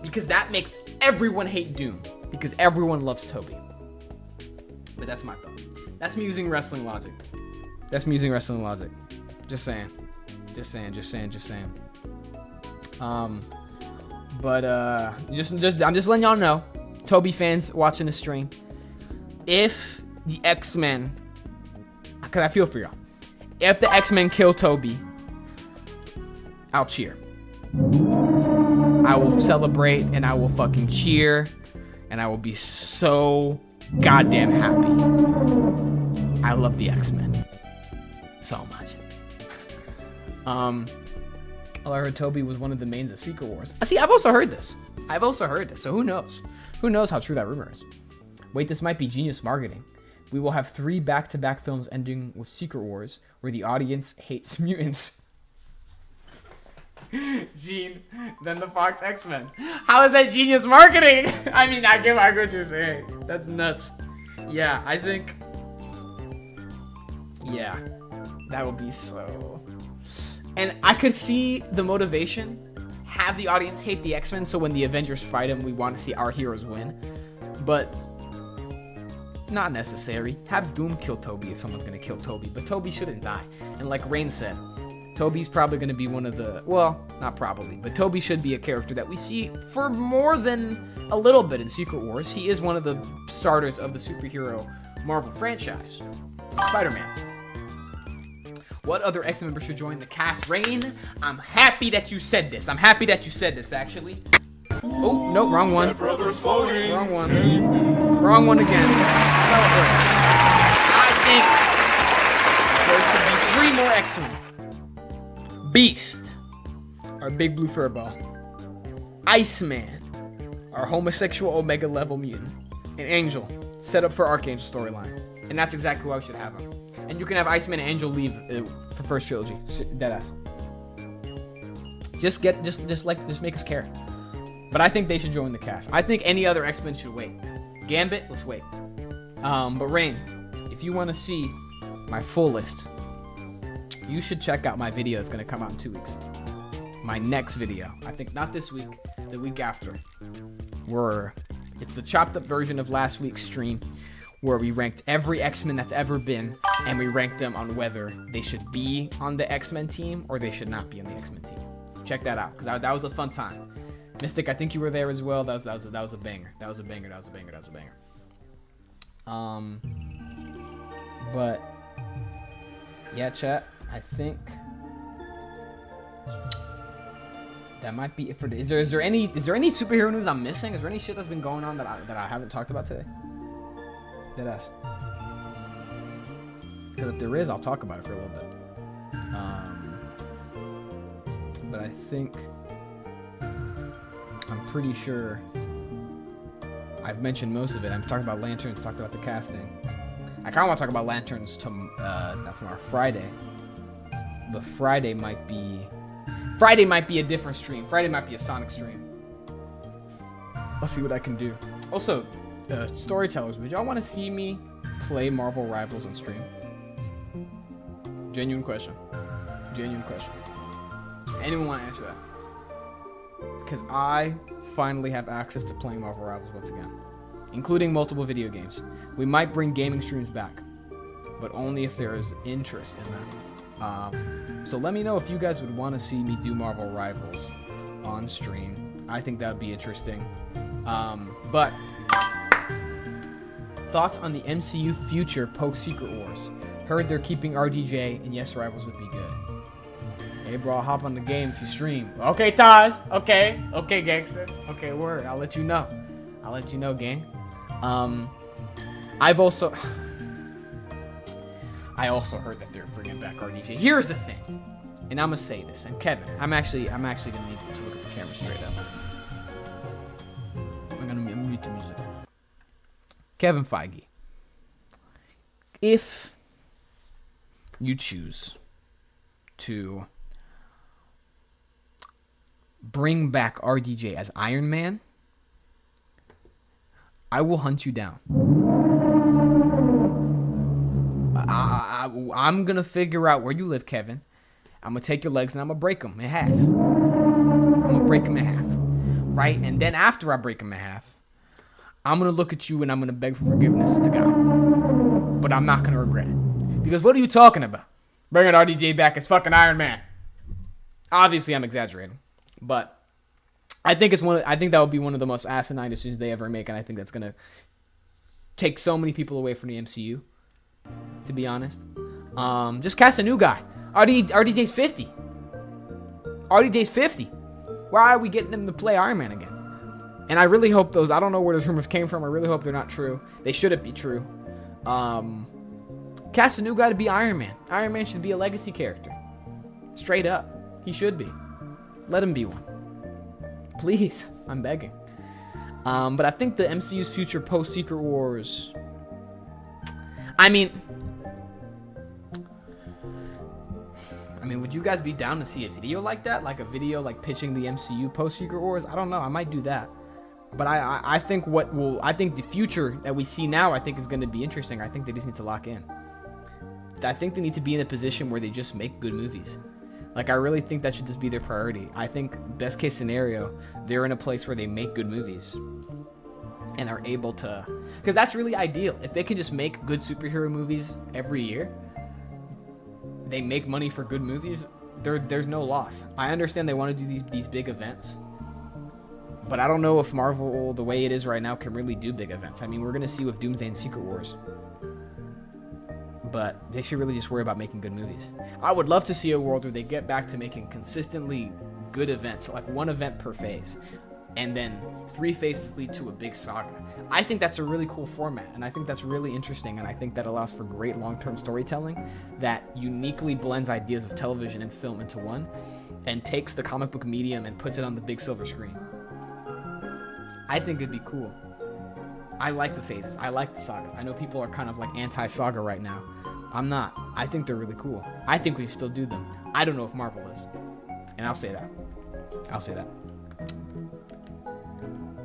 Because that makes everyone hate Doom, because everyone loves Tobey. But that's my thought. That's me using wrestling logic. Just saying. I'm just letting y'all know, Tobey fans watching the stream, if the X-Men, because I feel for y'all, if the X-Men kill Tobey, I'll cheer. I will celebrate and I will fucking cheer and I will be so goddamn happy. I love the X-Men so much. I heard Toby was one of the mains of Secret Wars. See, I've also heard this. So who knows? Who knows how true that rumor is? Wait, this might be genius marketing. We will have 3 back-to-back films ending with Secret Wars, where the audience hates mutants. Gene, then the Fox X-Men. How is that genius marketing? I mean, I get what you're saying. That's nuts. Yeah, I think... Yeah, that would be so... And I could see the motivation. Have the audience hate the X-Men, so when the Avengers fight him, we want to see our heroes win. But... not necessary. Have Doom kill Toby if someone's gonna kill Toby, but Toby shouldn't die. And like Rain said, Toby's probably gonna be one of the, well, not probably, but Toby should be a character that we see for more than a little bit in Secret Wars. He is one of the starters of the superhero Marvel franchise, Spider-Man. What other X-Men member should join the cast? Rain, I'm happy that you said this. Actually. Oh, no, wrong one. Wrong one. Wrong one again. Celebrate. I think there should be 3 more X-Men. Beast, our big blue furball. Iceman, our homosexual Omega level mutant. And Angel, set up for Archangel storyline. And that's exactly who I should have him. And you can have Iceman and Angel leave for first trilogy. Deadass. Just make us care. But I think they should join the cast. I think any other X-Men should wait. Gambit, let's wait. But Rain, if you want to see my full list, you should check out my video that's going to come out in 2 weeks. My next video. I think not this week, the week after. It's the chopped up version of last week's stream where we ranked every X-Men that's ever been, and we ranked them on whether they should be on the X-Men team or they should not be on the X-Men team. Check that out, because that was a fun time. Mystic, I think you were there as well. That was a banger. That was a banger. But yeah, chat. I think that might be it for today. Is there any superhero news I'm missing? Is there any shit that's been going on that I haven't talked about today? Deadass. Because if there is, I'll talk about it for a little bit. But I think I'm pretty sure I've mentioned most of it. I'm talking about Lanterns, talked about the casting. I kind of want to talk about Lanterns not tomorrow, Friday. But Friday might be a different stream. Friday might be a Sonic stream. I'll see what I can do. Also, storytellers, would y'all want to see me play Marvel Rivals on stream? Genuine question. Anyone want to answer that? Because I finally have access to playing Marvel Rivals once again, including multiple video games. We might bring gaming streams back, but only if there is interest in that. So let me know if you guys would want to see me do Marvel Rivals on stream. I think that would be interesting. But thoughts on the MCU future post Secret Wars? Heard they're keeping RDJ, and yes, Rivals would be good. Hey, bro, I'll hop on the game if you stream. Okay, Taj. Okay, gangster. Okay, word. I'll let you know. Gang. I also heard that they're bringing back RDJ. Here's the thing, and I'm gonna say this. And Kevin, I'm actually gonna need you to look at the camera straight up. I'm gonna mute the music. Kevin Feige, if you choose to bring back RDJ as Iron Man, I will hunt you down. I'm gonna figure out where you live, Kevin. I'm gonna take your legs and I'm gonna break them in half. Right? And then after I break them in half, I'm gonna look at you and I'm gonna beg for forgiveness to God. But I'm not gonna regret it. Because what are you talking about? Bringing RDJ back as fucking Iron Man. Obviously, I'm exaggerating. But I think that would be one of the most asinine decisions they ever make, and I think that's gonna take so many people away from the MCU. To be honest, just cast a new guy. RDJ's 50. RDJ's 50. Why are we getting him to play Iron Man again? And I really hope those, I don't know where those rumors came from. I really hope they're not true. They shouldn't be true. Cast a new guy to be Iron Man. Iron Man should be a legacy character. Straight up. He should be. Let him be one. Please. I'm begging. But I think the MCU's future post-Secret Wars... I mean, would you guys be down to see a video like that? Like a video like pitching the MCU post-Secret Wars? I don't know. I might do that. But I think the future that we see now, I think is going to be interesting. I think they just need to lock in. I think they need to be in a position where they just make good movies. Like, I really think that should just be their priority. I think best case scenario, they're in a place where they make good movies and are able to, because that's really ideal. If they can just make good superhero movies every year, they make money for good movies, there's no loss. I understand they want to do these big events, but I don't know if Marvel, the way it is right now, can really do big events. I mean, we're going to see with Doomsday and Secret Wars. But they should really just worry about making good movies. I would love to see a world where they get back to making consistently good events, like one event per phase, and then 3 phases lead to a big saga. I think that's a really cool format, and I think that's really interesting, and I think that allows for great long-term storytelling that uniquely blends ideas of television and film into one, and takes the comic book medium and puts it on the big silver screen. I think it'd be cool. I like the phases. I like the sagas. I know people are kind of like anti-saga right now. I'm not. I think they're really cool. I think we should still do them. I don't know if Marvel is. And I'll say that.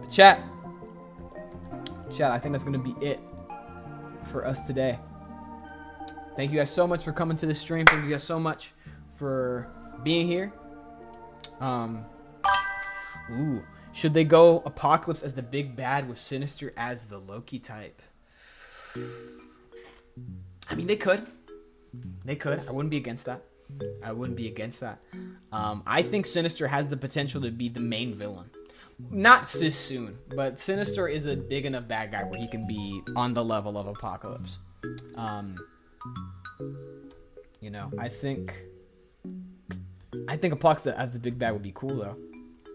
But chat, I think that's going to be it for us today. Thank you guys so much for coming to this stream. Thank you guys so much for being here. Should they go Apocalypse as the big bad with Sinister as the Loki type? I mean, they could. I wouldn't be against that. I think Sinister has the potential to be the main villain. Not this soon, but Sinister is a big enough bad guy where he can be on the level of Apocalypse. I think Apocalypse as the big bad would be cool, though.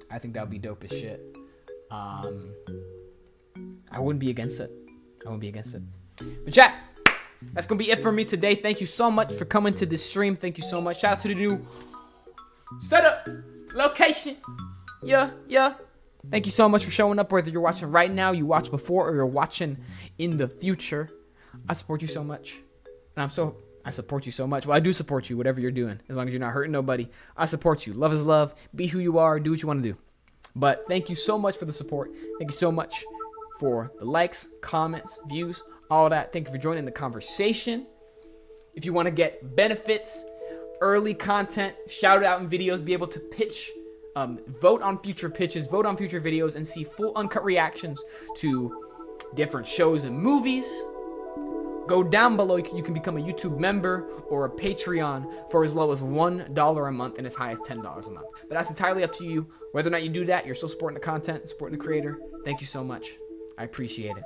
I think that would be dope as shit. I wouldn't be against it. But chat, that's going to be it for me today. Thank you so much for coming to this stream. Thank you so much. Shout out to the new setup, location. Yeah. Thank you so much for showing up, whether you're watching right now, you watched before, or you're watching in the future. I support you so much. And I support you so much. Well, I do support you, whatever you're doing, as long as you're not hurting nobody. I support you. Love is love. Be who you are. Do what you want to do. But thank you so much for the support. Thank you so much for the likes, comments, views, all that. Thank you for joining the conversation. If you want to get benefits, early content, shout out in videos, be able to pitch, vote on future pitches, vote on future videos, and see full uncut reactions to different shows and movies, go down below. You can become a YouTube member or a Patreon for as low as $1 a month and as high as $10 a month. But that's entirely up to you. Whether or not you do that, you're still supporting the content, supporting the creator. Thank you so much. I appreciate it.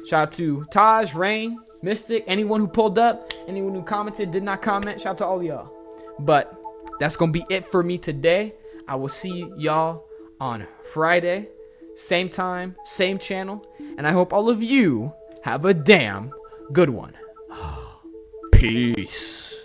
Shout out to Taj, Rain, Mystic, anyone who pulled up, anyone who commented, did not comment. Shout out to all of y'all. But that's going to be it for me today. I will see y'all on Friday. Same time, same channel. And I hope all of you have a damn good one. Peace.